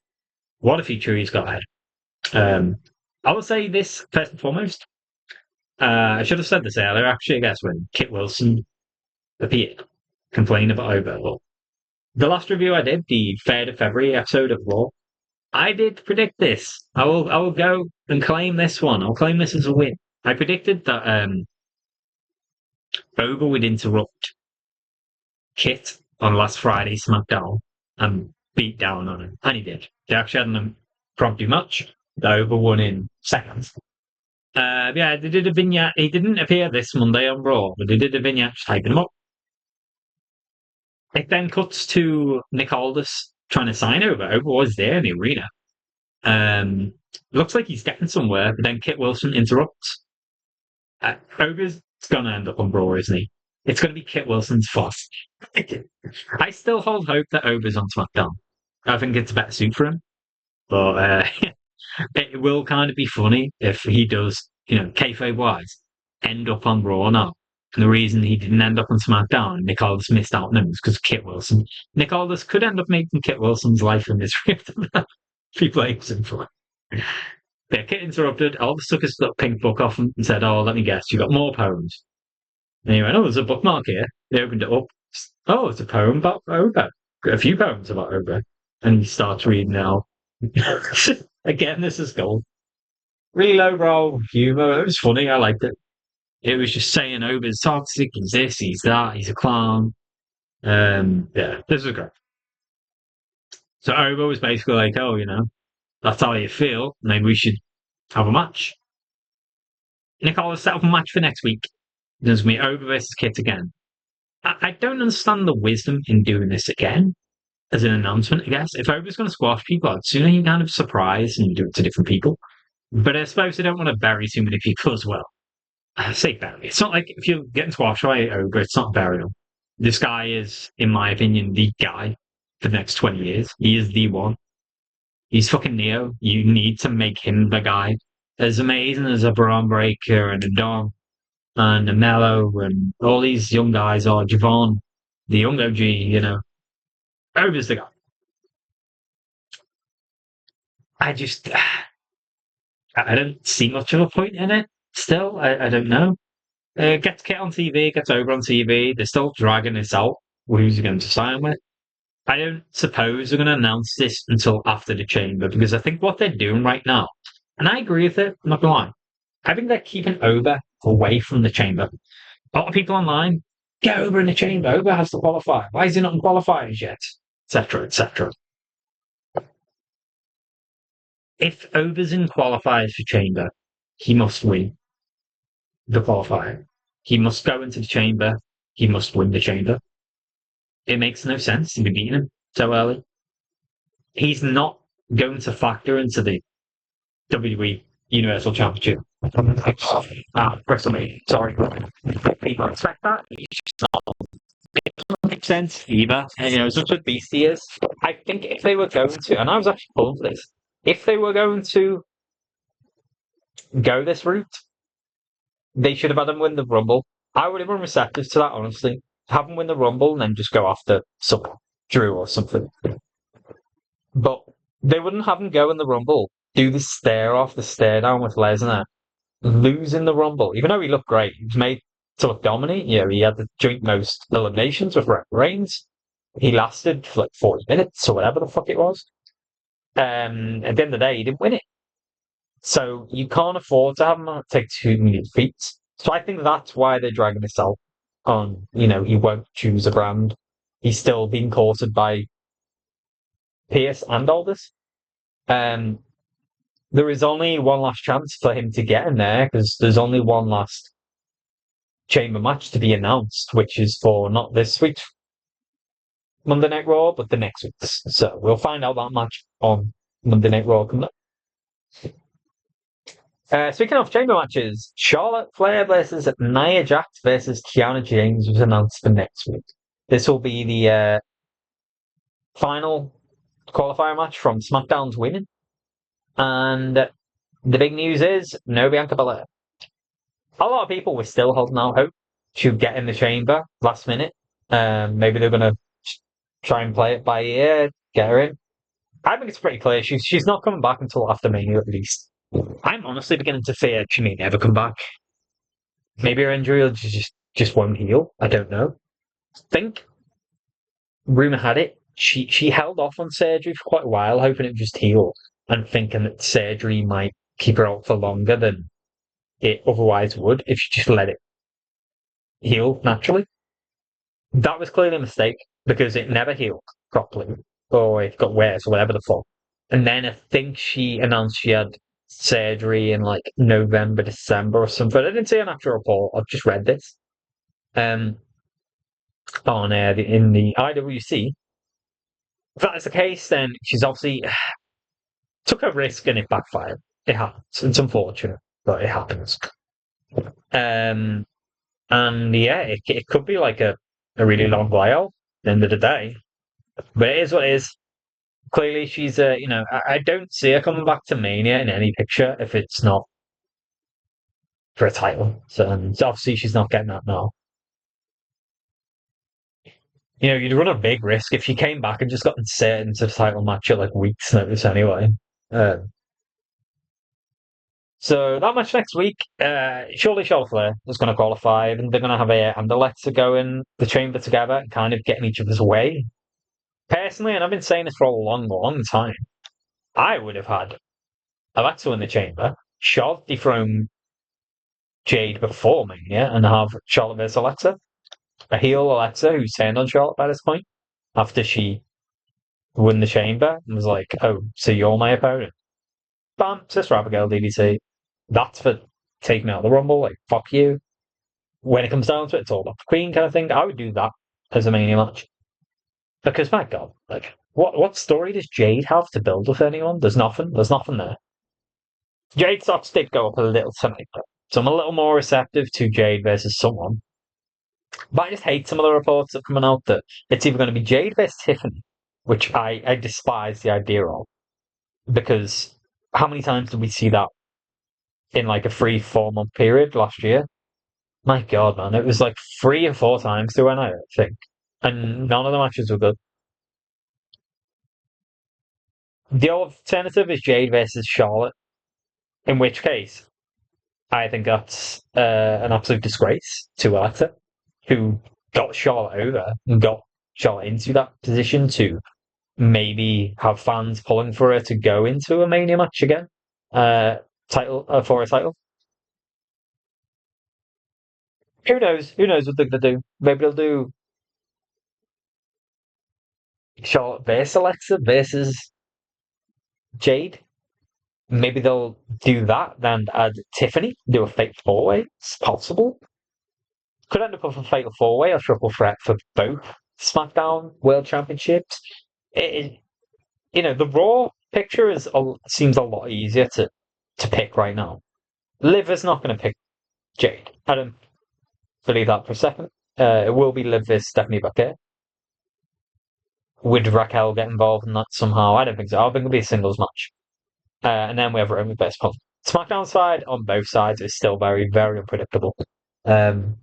What a feature he's got ahead. I will say this first and foremost. I should have said this earlier, actually, I guess, when Kit Wilson appeared, complaining about Overlord. The last review I did, the 3rd of February episode of Raw, I did predict this. I will go and claim this one. I'll claim this as a win. I predicted that Boba would interrupt Kit on last Friday's Smackdown and beat down on him. And he did. They actually hadn't prompted much. Boba won in seconds. They did a vignette. He didn't appear this Monday on Raw, but they did a vignette just hyping him up. It then cuts to Nick Aldis trying to sign over. Over was there in the arena. Looks like he's getting somewhere, but then Kit Wilson interrupts. Over's going to end up on Raw, isn't he? It's going to be Kit Wilson's fault. I still hold hope that Over's on SmackDown. I think it's a better suit for him. But it will kind of be funny if he does, kayfabe-wise, end up on Raw now. the reason he didn't end up on SmackDown, Nick Aldis missed out on him, was because of Kit Wilson. Nick Aldis could end up making Kit Wilson's life a misery if he blames him for it. Yeah, Kit interrupted. Aldis took his little pink book off and said, "Oh, let me guess, you got more poems." And he went, "Oh, there's a bookmark here." He opened it up. "Oh, it's a poem about Oba. A few poems about Oba." And he starts reading now. Again, this is gold. Really lowbrow humor. It was funny. I liked it. It was just saying Oba's toxic. He's this. He's that. He's a clown. Yeah, this was great. So Oba was basically like, "Oh, that's how you feel. Maybe we should have a match." Nicole set up a match for next week. There's me Oba versus Kit again. I don't understand the wisdom in doing this again as an announcement, I guess. If Oba's going to squash people, I'd sooner you kind of surprise and do it to different people. But I suppose they don't want to bury too many people as well. I say bury. It's not like if you're getting squashed by Oba, it's not burial. This guy is, in my opinion, the guy for the next 20 years. He is the one. He's fucking Neo. You need to make him the guy. As amazing as a Braun Breaker and a Dom and a Mello and all these young guys are, Javon, the young OG, Oba's the guy. I just, I don't see much of a point in it. Still, I don't know. Gets Kit on TV, gets Over on TV. They're still dragging this out. Who's he going to sign with? I don't suppose they're going to announce this until after the Chamber because I think what they're doing right now, and I agree with it, I'm not going to lie, I think they're keeping Oba away from the Chamber. A lot of people online, get Oba in the Chamber. Oba has to qualify. Why is he not in qualifiers yet? Etc. Etc. If Oba's in qualifiers for Chamber, he must win the qualifier. He must go into the Chamber. He must win the Chamber. It makes no sense to be beating him so early. He's not going to factor into the WWE Universal Championship. WrestleMania. Sorry. People expect that. It doesn't make sense either. And, such a beast he is. I think if they were going to, and I was actually pulling for this, if they were going to go this route, they should have had him win the Rumble. I would have been receptive to that, honestly. Have him win the Rumble and then just go after someone, Drew or something. But they wouldn't have him go in the Rumble, do the stare down with Lesnar, lose in the Rumble, even though he looked great. He was made to look dominant. He had the joint most eliminations with Reigns. He lasted for like 40 minutes or whatever the fuck it was. At the end of the day, he didn't win it. So you can't afford to have him take too many defeats. So I think that's why they're dragging this out on, he won't choose a brand. He's still being courted by Pierce and Aldis. There is only one last chance for him to get in there because there's only one last Chamber match to be announced, which is for not this week's Monday Night Raw, but the next week's. So we'll find out that match on Monday Night Raw coming up. Speaking of Chamber matches, Charlotte Flair versus Nia Jax versus Kiana James was announced for next week. This will be the final qualifier match from SmackDown's women. And the big news is no Bianca Belair. A lot of people were still holding out hope to get in the Chamber last minute. Maybe they're going to try and play it by ear, get her in. I think it's pretty clear she's not coming back until after Mania at least. I'm honestly beginning to fear she may never come back. Maybe her injury will just won't heal. I don't know. I think rumor had it she held off on surgery for quite a while, hoping it would just heal, and thinking that surgery might keep her out for longer than it otherwise would if she just let it heal naturally. That was clearly a mistake because it never healed properly, or it got worse, or whatever the fuck. And then I think she announced she had surgery in like November, December or something. I didn't see an actual report. I've just read this. In the IWC. If that is the case, then she's obviously took a risk and it backfired. It happens. It's unfortunate, but it happens. And yeah, it could be like a really long while at the end of the day. But it is what it is. Clearly, she's I don't see her coming back to Mania in any picture if it's not for a title. So obviously she's not getting that now. You'd run a big risk if you came back and just got inserted into the title match at like weeks' notice anyway. Uh, so that match next week, surely Charlotte Flair is going to qualify, and they're going to have a and Alexa go in the chamber together and kind of get in each other's way. Personally, and I've been saying this for a long, long time, I would have had Alexa in the chamber, Charlotte dethrone Jade before Mania, and have Charlotte versus Alexa. A heel Alexa who's turned on Charlotte by this point after she won the chamber and was like, "Oh, so you're my opponent?" Bam, Sister Abigail DDT. That's for taking me out of the Rumble. Like, fuck you. When it comes down to it, it's all about the Queen kind of thing. I would do that as a Mania match because my God, like, what story does Jade have to build with anyone? There's nothing. There's nothing there. Jade stocks did go up a little tonight, though. So I'm a little more receptive to Jade versus someone. But I just hate some of the reports that are coming out that it's either going to be Jade versus Tiffany, which I despise the idea of, because how many times did we see that in like a 3-4 month period last year? My God, man, it was like 3 or 4 times through I think, and none of the matches were good. The alternative is Jade versus Charlotte, in which case I think that's an absolute disgrace to Alexa, who got Charlotte over and got Charlotte into that position to maybe have fans pulling for her to go into a Mania match again, uh, title for a title. Who knows? Who knows what they're gonna do? Maybe they'll do Charlotte versus Alexa versus Jade. Maybe they'll do that, then add Tiffany, do a fake four way. It's possible. Could end up with a fatal four way or triple threat for both SmackDown World Championships. It, the Raw picture seems a lot easier to pick right now. Liv is not going to pick Jade. I don't believe that for a second. It will be Liv versus Stephanie Bucket. Would Raquel get involved in that somehow? I don't think so. I think it'll be a singles match. And then we have Roman versus Punk. SmackDown side on both sides is still very, very unpredictable. Um,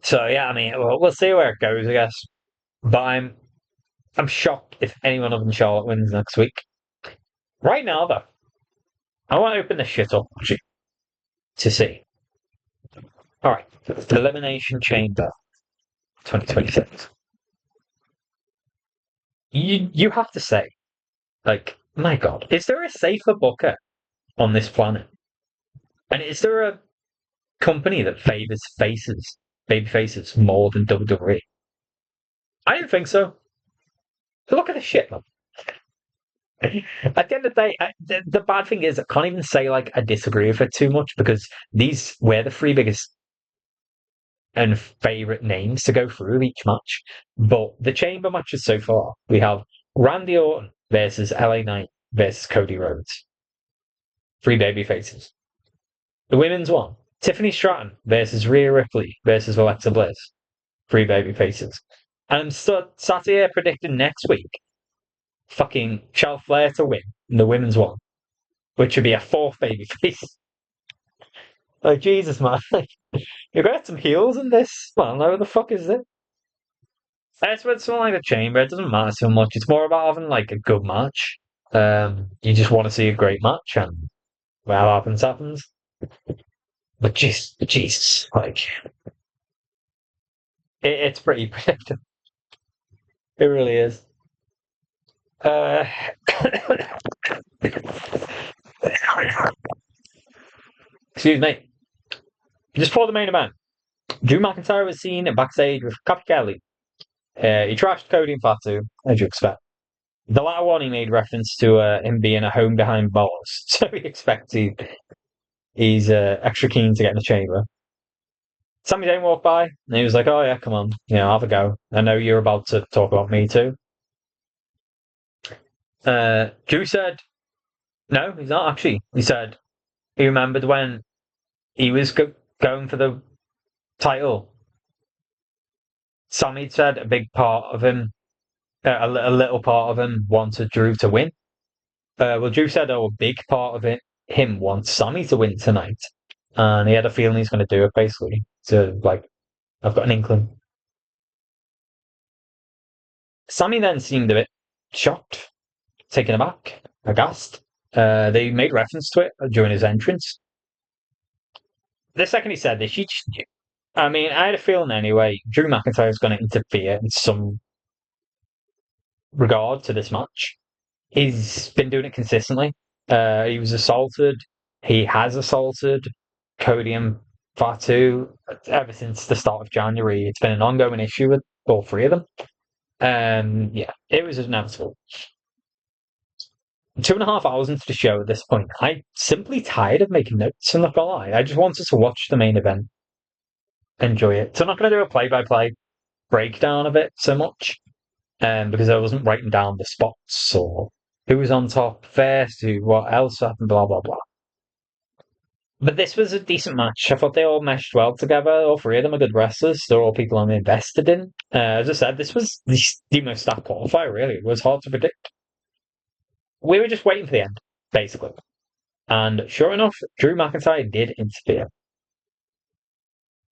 so yeah, I mean, we'll see where it goes, I guess. But I'm shocked if anyone other than Charlotte wins next week. Right now, though, I want to open this shit up actually, to see. All right, Elimination Chamber 2026. You have to say, like, my God, is there a safer booker on this planet? And is there a company that favors baby faces, more than WWE? I don't think so. Look at the shit, man. At the end of the day, the bad thing is I can't even say like I disagree with it too much because these were the three biggest and favorite names to go through each match. But the chamber matches so far, we have Randy Orton versus LA Knight versus Cody Rhodes. Three baby faces. The women's one, Tiffany Stratton versus Rhea Ripley versus Alexa Bliss. Three baby faces. And I'm sat here predicting next week fucking Charlotte Flair to win in the women's one, which would be a fourth baby face. Like, Jesus, man. Like, you've got some heels in this, man. Like, what the fuck is it? It's with something like the chamber. It doesn't matter so much. It's more about having like a good match. You just want to see a great match, and whatever happens, happens. But Jesus, like it's pretty predictable. It really is. Uh, excuse me. Just for the main event, Drew McIntyre was seen backstage with Cappy Kelly. He trashed Cody and Fatu, as you expect. The latter one, he made reference to him being a home behind bars, so he expects he's extra keen to get in the chamber. Sami Zayn walked by, and he was like, "Oh yeah, come on, have a go. I know you're about to talk about me too." Drew said, "No, he's not actually." He said he remembered when he was going for the title. Sami said a big part of him, a little part of him wanted Drew to win. Well, Drew said, "Oh, a big part of him wants Sami to win tonight," and he had a feeling he's going to do it. Basically, so like, I've got an inkling. Sammy then seemed a bit shocked, taken aback, aghast. They made reference to it during his entrance. The second he said this, I mean, I had a feeling anyway, Drew McIntyre is going to interfere in some regard to this match. He's been doing it consistently. He was assaulted. He has assaulted Cody and Fatu ever since the start of January. It's been an ongoing issue with all three of them. Yeah, it was inevitable. 2.5 hours into the show at this point, I'm simply tired of making notes. I'm not gonna lie. I just wanted to watch the main event, enjoy it. So I'm not gonna do a play-by-play breakdown of it so much, because I wasn't writing down the spots or who was on top first, what else happened, blah blah blah. But this was a decent match. I thought they all meshed well together. All three of them are good wrestlers. They're all people I'm invested in. As I said, this was the most stacked qualifier, really. It was hard to predict. We were just waiting for the end, basically. And sure enough, Drew McIntyre did interfere.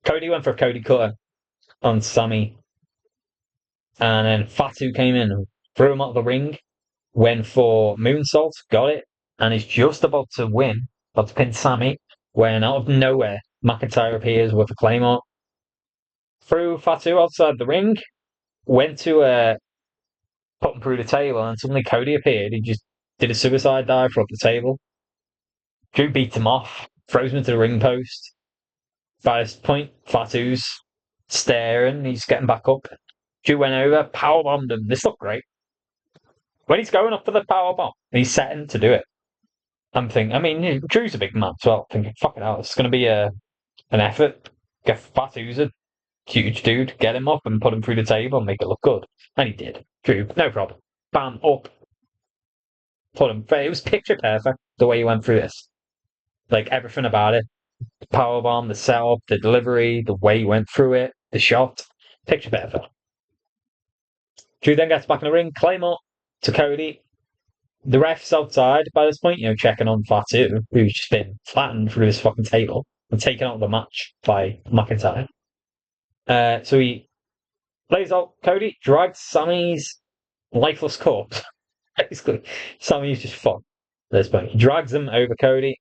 Cody went for a Cody cutter on Sammy. And then Fatu came in and threw him out of the ring. Went for moonsault, got it, and is just about to win, about to pin Sammy, when out of nowhere, McIntyre appears with a Claymore. Threw Fatu outside the ring, went to put him through the table, and suddenly Cody appeared. He just did a suicide dive for up the table. Drew beats him off, throws him into the ring post. By this point, Fatu's staring, he's getting back up. Drew went over, powerbombed him. This looked great. When he's going up for the powerbomb, he's setting to do it. I'm thinking, I mean, Drew's a big man, so I'm thinking, fuck it out, it's going to be an effort. Get Fatu's a huge dude, get him up and put him through the table and make it look good. And he did. Drew, no problem. Bam, up. Put him. It was picture perfect the way he went through this. Like everything about it. The powerbomb, the setup, the delivery, the way he went through it, the shot. Picture perfect. Drew then gets back in the ring, Claymore to Cody. The ref's outside by this point, checking on Fatu, who's just been flattened through his fucking table and taken out of the match by McIntyre. So he lays out Cody, drags Sammy's lifeless corpse. Basically, Sammy's just fucked at this point. He drags him over Cody,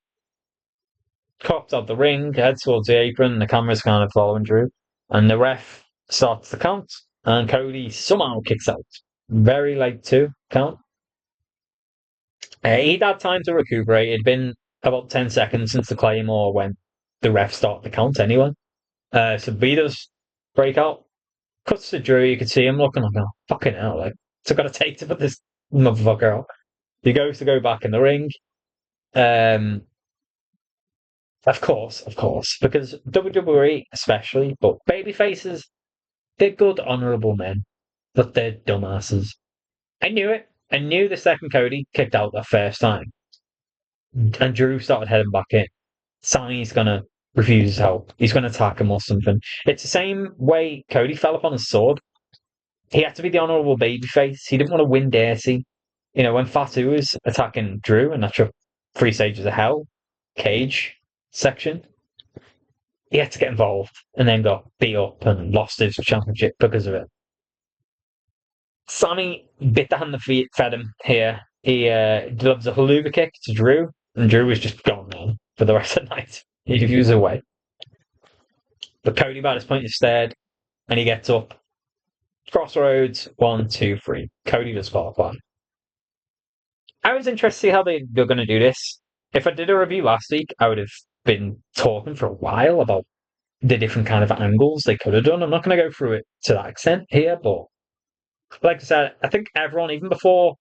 cops out the ring, heads towards the apron, the camera's kind of following Drew, and the ref starts the count, and Cody somehow kicks out. Very late too, count. He'd had time to recuperate. It'd been about 10 seconds since the Claymore when the ref started the count anyway. So B does break out. Cuts to Drew. You could see him looking like, oh, fucking hell. Like, it's got to take to put this motherfucker out. He goes to go back in the ring. Of course. Because WWE, especially, but babyfaces, they're good, honourable men. But they're dumbasses. I knew it. I knew the second Cody kicked out the first time. And Drew started heading back in. Sammy's gonna refuse his help. He's gonna attack him or something. It's the same way Cody fell upon his sword. He had to be the honourable babyface. He didn't want to win dirty. When Fatu was attacking Drew in that 3 stages of hell cage section, he had to get involved and then got beat up and lost his championship because of it. Sammy bit the hand that fed him here. He delivers a haluva kick to Drew, and Drew was just gone now for the rest of the night. He was away. But Cody, by this point, is stared, and he gets up. Crossroads, 1, 2, 3. Cody does qualify. I was interested to see how they're going to do this. If I did a review last week, I would have been talking for a while about the different kind of angles they could have done. I'm not going to go through it to that extent here, but like I said, I think everyone, even before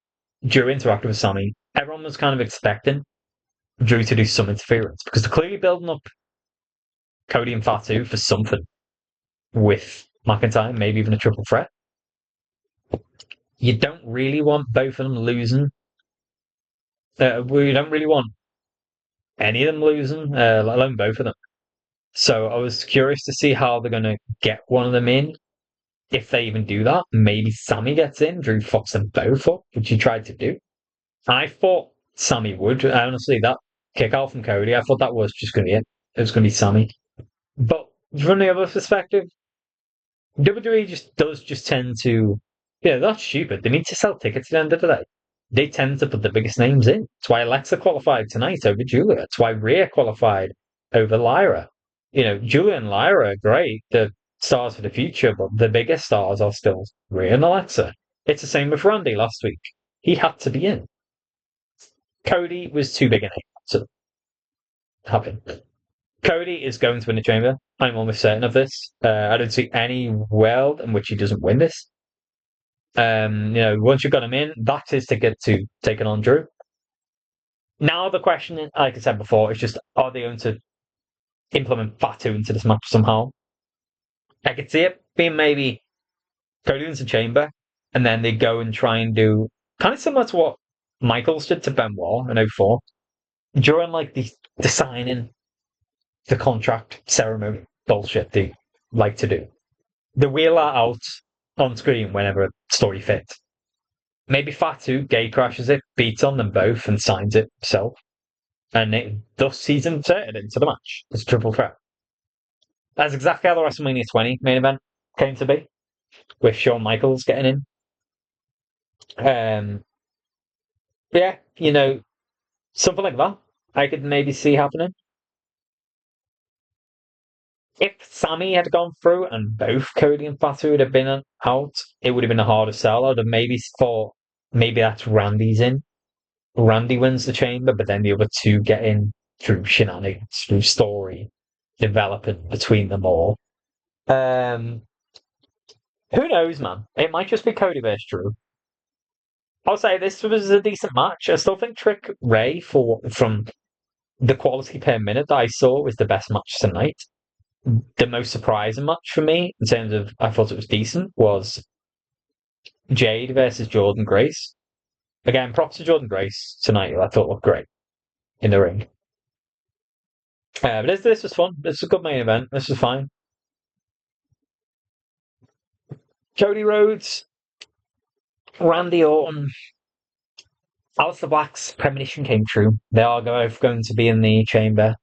Drew interacted with Sammy, everyone was kind of expecting Drew to do some interference because they're clearly building up Cody and Fatu for something with McIntyre, maybe even a triple threat. You don't really want both of them losing. We don't really want any of them losing, let alone both of them. So I was curious to see how they're going to get one of them in. If they even do that, maybe Sammy gets in, Drew fucks them both up, which he tried to do. I thought Sammy would. Honestly, that kick out from Cody, I thought that was just going to be it. It was going to be Sammy. But from the other perspective, WWE does tend to Yeah, that's stupid. They need to sell tickets at the end of the day. They tend to put the biggest names in. That's why Alexa qualified tonight over Julia. That's why Rhea qualified over Lyra. Julia and Lyra are great. The stars for the future, but the biggest stars are still Rhea and Alexa. It's the same with Randy last week. He had to be in. Cody was too big a name to have him. Cody is going to win the chamber. I'm almost certain of this. I don't see any world in which he doesn't win this. Once you've got him in, that is to get to taking on Drew. Now the question, like I said before, is just are they going to implement Fatu into this match somehow? I could see it being maybe Cody wins the chamber, and then they go and try and do kind of similar to what Michaels did to Benoit in '04 during like the signing, the contract ceremony bullshit they like to do. They wheel that out on screen whenever a story fits. Maybe Fatu gay crashes it, beats on them both, and signs it himself. And thus he's inserted into the match as a triple threat. That's exactly how the WrestleMania 20 main event came to be, with Shawn Michaels getting in. Yeah, something like that I could maybe see happening. If Sammy had gone through and both Cody and Fatu would have been out, it would have been a harder sell. I'd have maybe thought maybe that's Randy's in. Randy wins the chamber, but then the other two get in through shenanigans, through story developing between them all. Who knows, man? It might just be Cody versus Drew. I'll say this was a decent match. I still think Trick Ray from the quality per minute that I saw was the best match tonight. The most surprising match for me, in terms of I thought it was decent, was Jade versus Jordan Grace. Again, props to Jordan Grace tonight. I thought looked great in the ring. But this was fun. This was a good main event. This was fine. Cody Rhodes, Randy Orton, Aleister Black's premonition came true. They are both going to be in the chamber.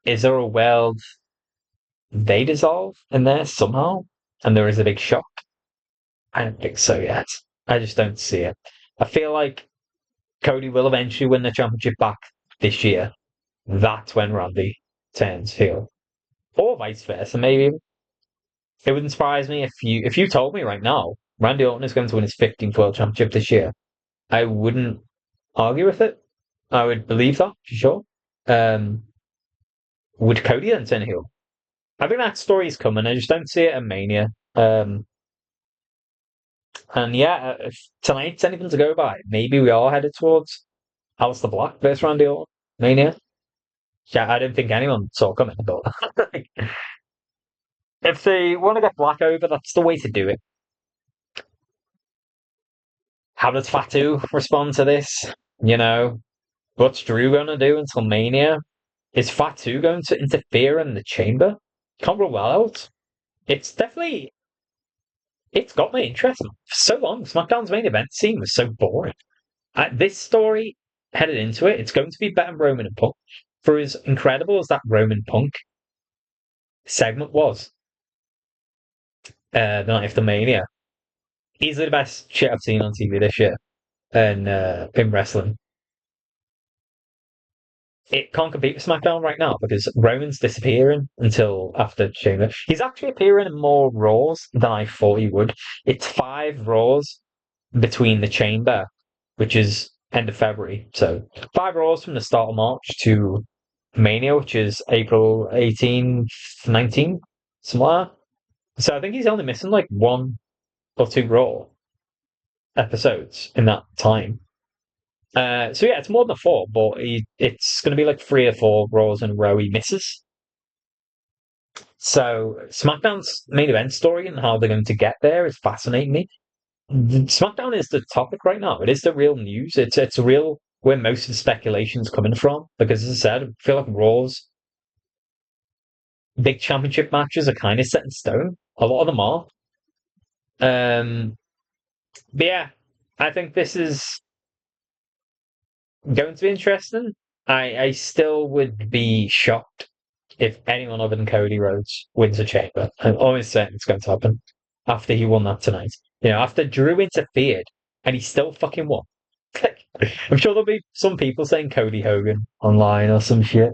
Is there a world they dissolve in there somehow? And there is a big shock? I don't think so yet. I just don't see it. I feel like Cody will eventually win the championship back this year. That's when Randy turns heel. Or vice versa, maybe. It wouldn't surprise me if you told me right now Randy Orton is going to win his 15th World Championship this year. I wouldn't argue with it. I would believe that for sure. Would Cody then turn heel? I think that story's coming. I just don't see it at Mania. And yeah, if tonight's anything to go by, maybe we are headed towards Aleister Black versus Randy Orton Mania. Yeah, I don't think anyone saw coming, but if they want to get Black over, that's the way to do it. How does Fatu respond to this? What's Drew going to do until Mania? Is Fatu going to interfere in the chamber? Can't rule well out. It's got me interested. For so long, SmackDown's main event scene was so boring. This story headed into it, it's going to be better than Roman and Punk. For as incredible as that Roman Punk segment was, the night after Mania, easily the best shit I've seen on TV this year and in wrestling. It can't compete with SmackDown right now because Roman's disappearing until after Chamber. He's actually appearing in more Raws than I thought he would. It's 5 Raws between the Chamber, which is end of February. So 5 Raws from the start of March to Mania, which is April 18th, 19th, somewhere. So I think he's only missing like 1 or 2 Raw episodes in that time. So yeah, it's more than 4, but it's going to be like 3 or 4 Raws in a row he misses. So SmackDown's main event story and how they're going to get there is fascinating me. SmackDown is the topic right now. It is the real news. It's real where most of the speculation's coming from. Because as I said, I feel like Raw's big championship matches are kind of set in stone. A lot of them are. But yeah, I think this is going to be interesting. I still would be shocked if anyone other than Cody Rhodes wins a chamber. I'm almost certain it's going to happen after he won that tonight. After Drew interfered and he still fucking won. Like, I'm sure there'll be some people saying Cody Hogan online or some shit.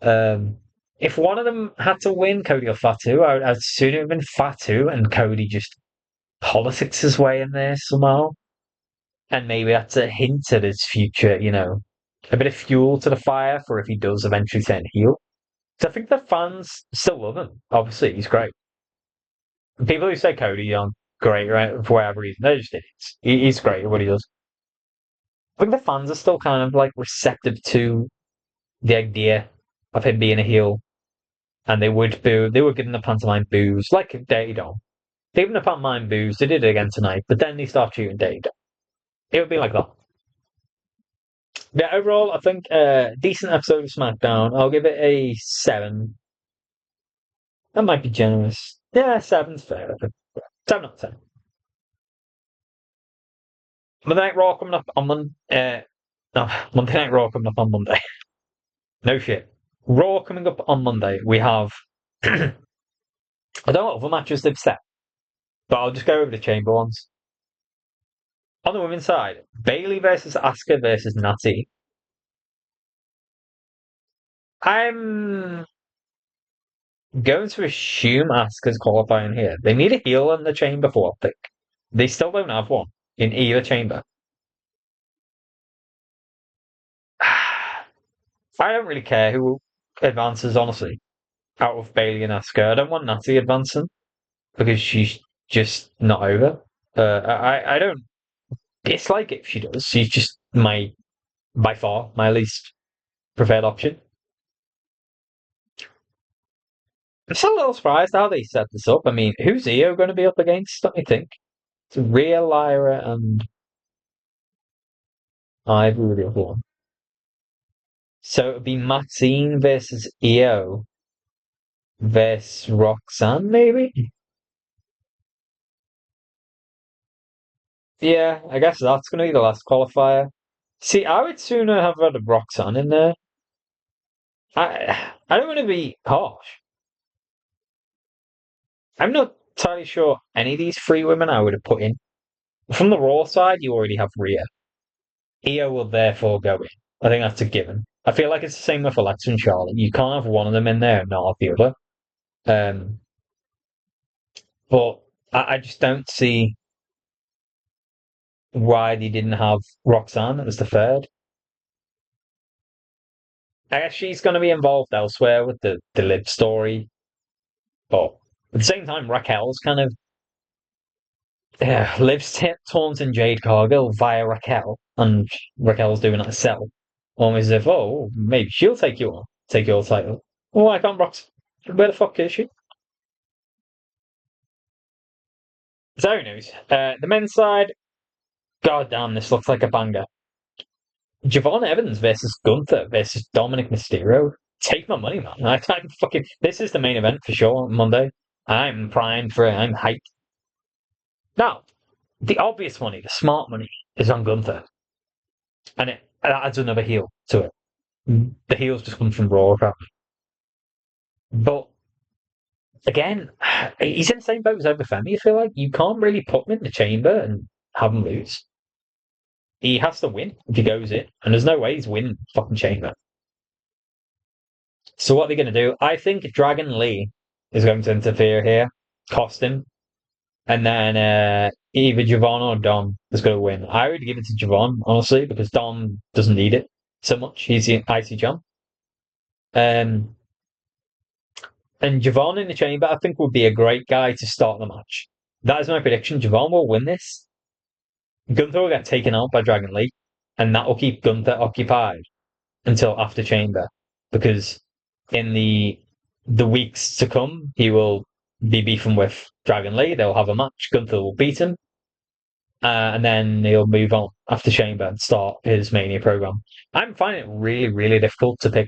Um, if one of them had to win, Cody or Fatu, I'd sooner have been Fatu and Cody just politics his way in there somehow. And maybe that's a hint at his future, a bit of fuel to the fire for if he does eventually turn heel. So I think the fans still love him. Obviously, he's great. People who say Cody aren't great, right, for whatever reason, they're just idiots. He's great at what he does. I think the fans are still kind of like receptive to the idea of him being a heel, and they would boo. They were giving the pantomime boos, like Dirty Dom. They gave him the pantomime boos. They did it again tonight, but then they start shooting Dirty Dom. It would be like that. Yeah, overall, I think decent episode of SmackDown. I'll give it a 7. That might be generous. Yeah, 7's fair. 7 out of 10. Monday Night Raw coming up on no, Monday Night Raw coming up on Monday. No shit. Raw coming up on Monday. We have I don't know what other matches they've set, but I'll just go over the chamber ones. On the women's side, Bailey versus Asuka versus Natty. I'm going to assume Asuka's qualifying here. They need a heel in the chamber for optic. They still don't have one in either chamber. I don't really care who advances, honestly, out of Bailey and Asuka. I don't want Natty advancing because she's just not over. I don't dislike it if she does. She's just by far, my least preferred option. I'm still a little surprised how they set this up. I mean, who's Io going to be up against, don't you think? It's Rhea, Lyra, and Ivory, the other one. So it would be Maxine versus Io versus Roxanne, maybe? Yeah, I guess that's going to be the last qualifier. See, I would sooner have had a Roxanne in there. I don't want to be harsh. I'm not entirely sure any of these three women I would have put in. From the Raw side, you already have Rhea. Io will therefore go in. I think that's a given. I feel like it's the same with Alexa and Charlotte. You can't have one of them in there and not have the other. Um, but I just don't see why they didn't have Roxanne as the third. I guess she's going to be involved elsewhere with the Liv story, but at the same time, Raquel's kind of Liv's taunting Jade Cargill via Raquel, and Raquel's doing it herself, almost as if, oh, maybe she'll take you on, take your title. Oh, I can't Rox. Where the fuck is she? So, who knows? The men's side, god damn, this looks like a banger. Javon Evans versus Gunther versus Dominic Mysterio. Take my money, man. I'm fucking. This is the main event for sure on Monday. I'm primed for it. I'm hyped. Now, the obvious money, the smart money, is on Gunther, and it adds another heel to it. The heels just come from Raw, apparently. But again, he's in the same boat as Overfemi. I feel like you can't really put him in the chamber and have him lose. He has to win if he goes in, and there's no way he's winning fucking chamber. So what are they going to do? I think Dragon Lee is going to interfere here, cost him, and then either Javon or Dom is going to win. I would give it to Javon, honestly, because Dom doesn't need it so much. He's the IC champ. Um, and Javon in the chamber, I think, would be a great guy to start the match. That is my prediction. Javon will win this. Gunther will get taken out by Dragon Lee, and that will keep Gunther occupied until after chamber, because in the weeks to come, he will be beefing with Dragon Lee. They'll have a match. Gunther will beat him, and then he'll move on after Chamber and start his Mania program. I'm finding it really, really difficult to pick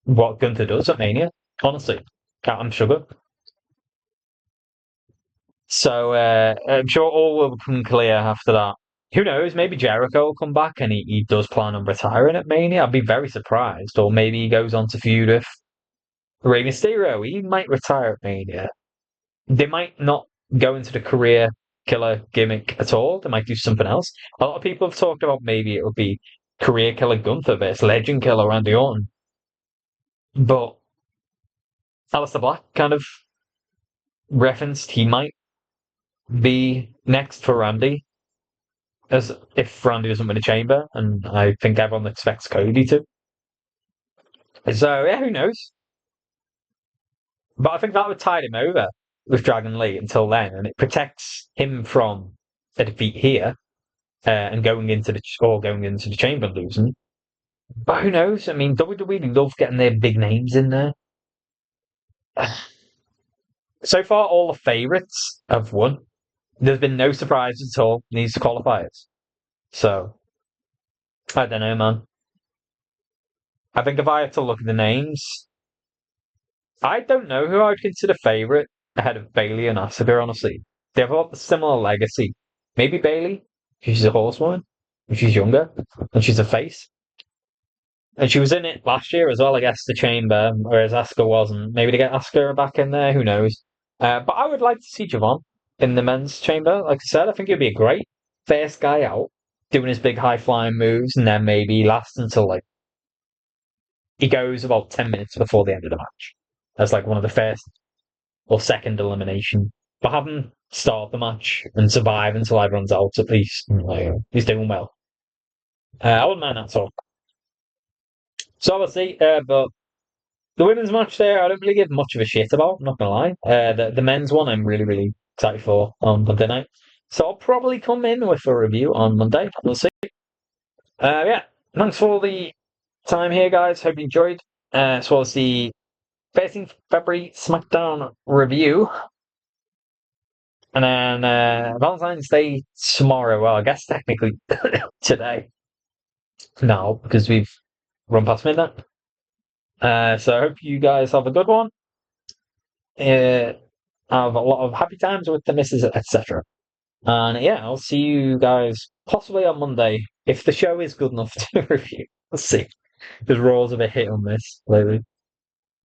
what Gunther does at Mania. Honestly, I'm sugar. So I'm sure all will become clear after that. Who knows? Maybe Jericho will come back and he does plan on retiring at Mania. I'd be very surprised. Or maybe he goes on to feud with Rey Mysterio. He might retire at Mania. They might not go into the career killer gimmick at all. They might do something else. A lot of people have talked about maybe it would be career killer Gunther versus legend killer Randy Orton. But Aleister Black kind of referenced he might be next for Randy, as if Randy doesn't win a chamber, and I think everyone expects Cody to. So yeah, who knows? But I think that would tide him over with Dragon Lee until then, and it protects him from a defeat here and going into the chamber and losing. But who knows? I mean, WWE love getting their big names in there. So far, all the favourites have won. There's been no surprises at all in these qualifiers. So, I don't know, man. I think if I had to look at the names, I don't know who I'd consider favourite ahead of Bailey and Asuka, honestly. They have a similar legacy. Maybe Bailey, she's a horsewoman, and she's younger, and she's a face. And she was in it last year as well, I guess, the chamber, whereas Asuka wasn't. Maybe to get Asuka back in there, who knows? But I would like to see Javon in the men's chamber. Like I said, I think he'd be a great first guy out, doing his big high flying moves, and then maybe last until like he goes about 10 minutes before the end of the match. That's like one of the first or second elimination. But have him start the match and survive until everyone's out at least. Like, he's doing well. I wouldn't mind that at all. So obviously, but the women's match there, I don't really give much of a shit about. I'm not gonna lie. The men's one, I'm really excited for on Monday night. So I'll probably come in with a review on Monday. We'll see. Yeah, thanks for the time here, guys. Hope you enjoyed. So it's the 13th February Smackdown review. And then Valentine's Day tomorrow. Well, I guess technically today. No, because we've run past midnight. So I hope you guys have a good one. Have a lot of happy times with the missus, etc. And yeah, I'll see you guys possibly on Monday if the show is good enough to review. Let's see. Because Raw's a bit hit on this lately.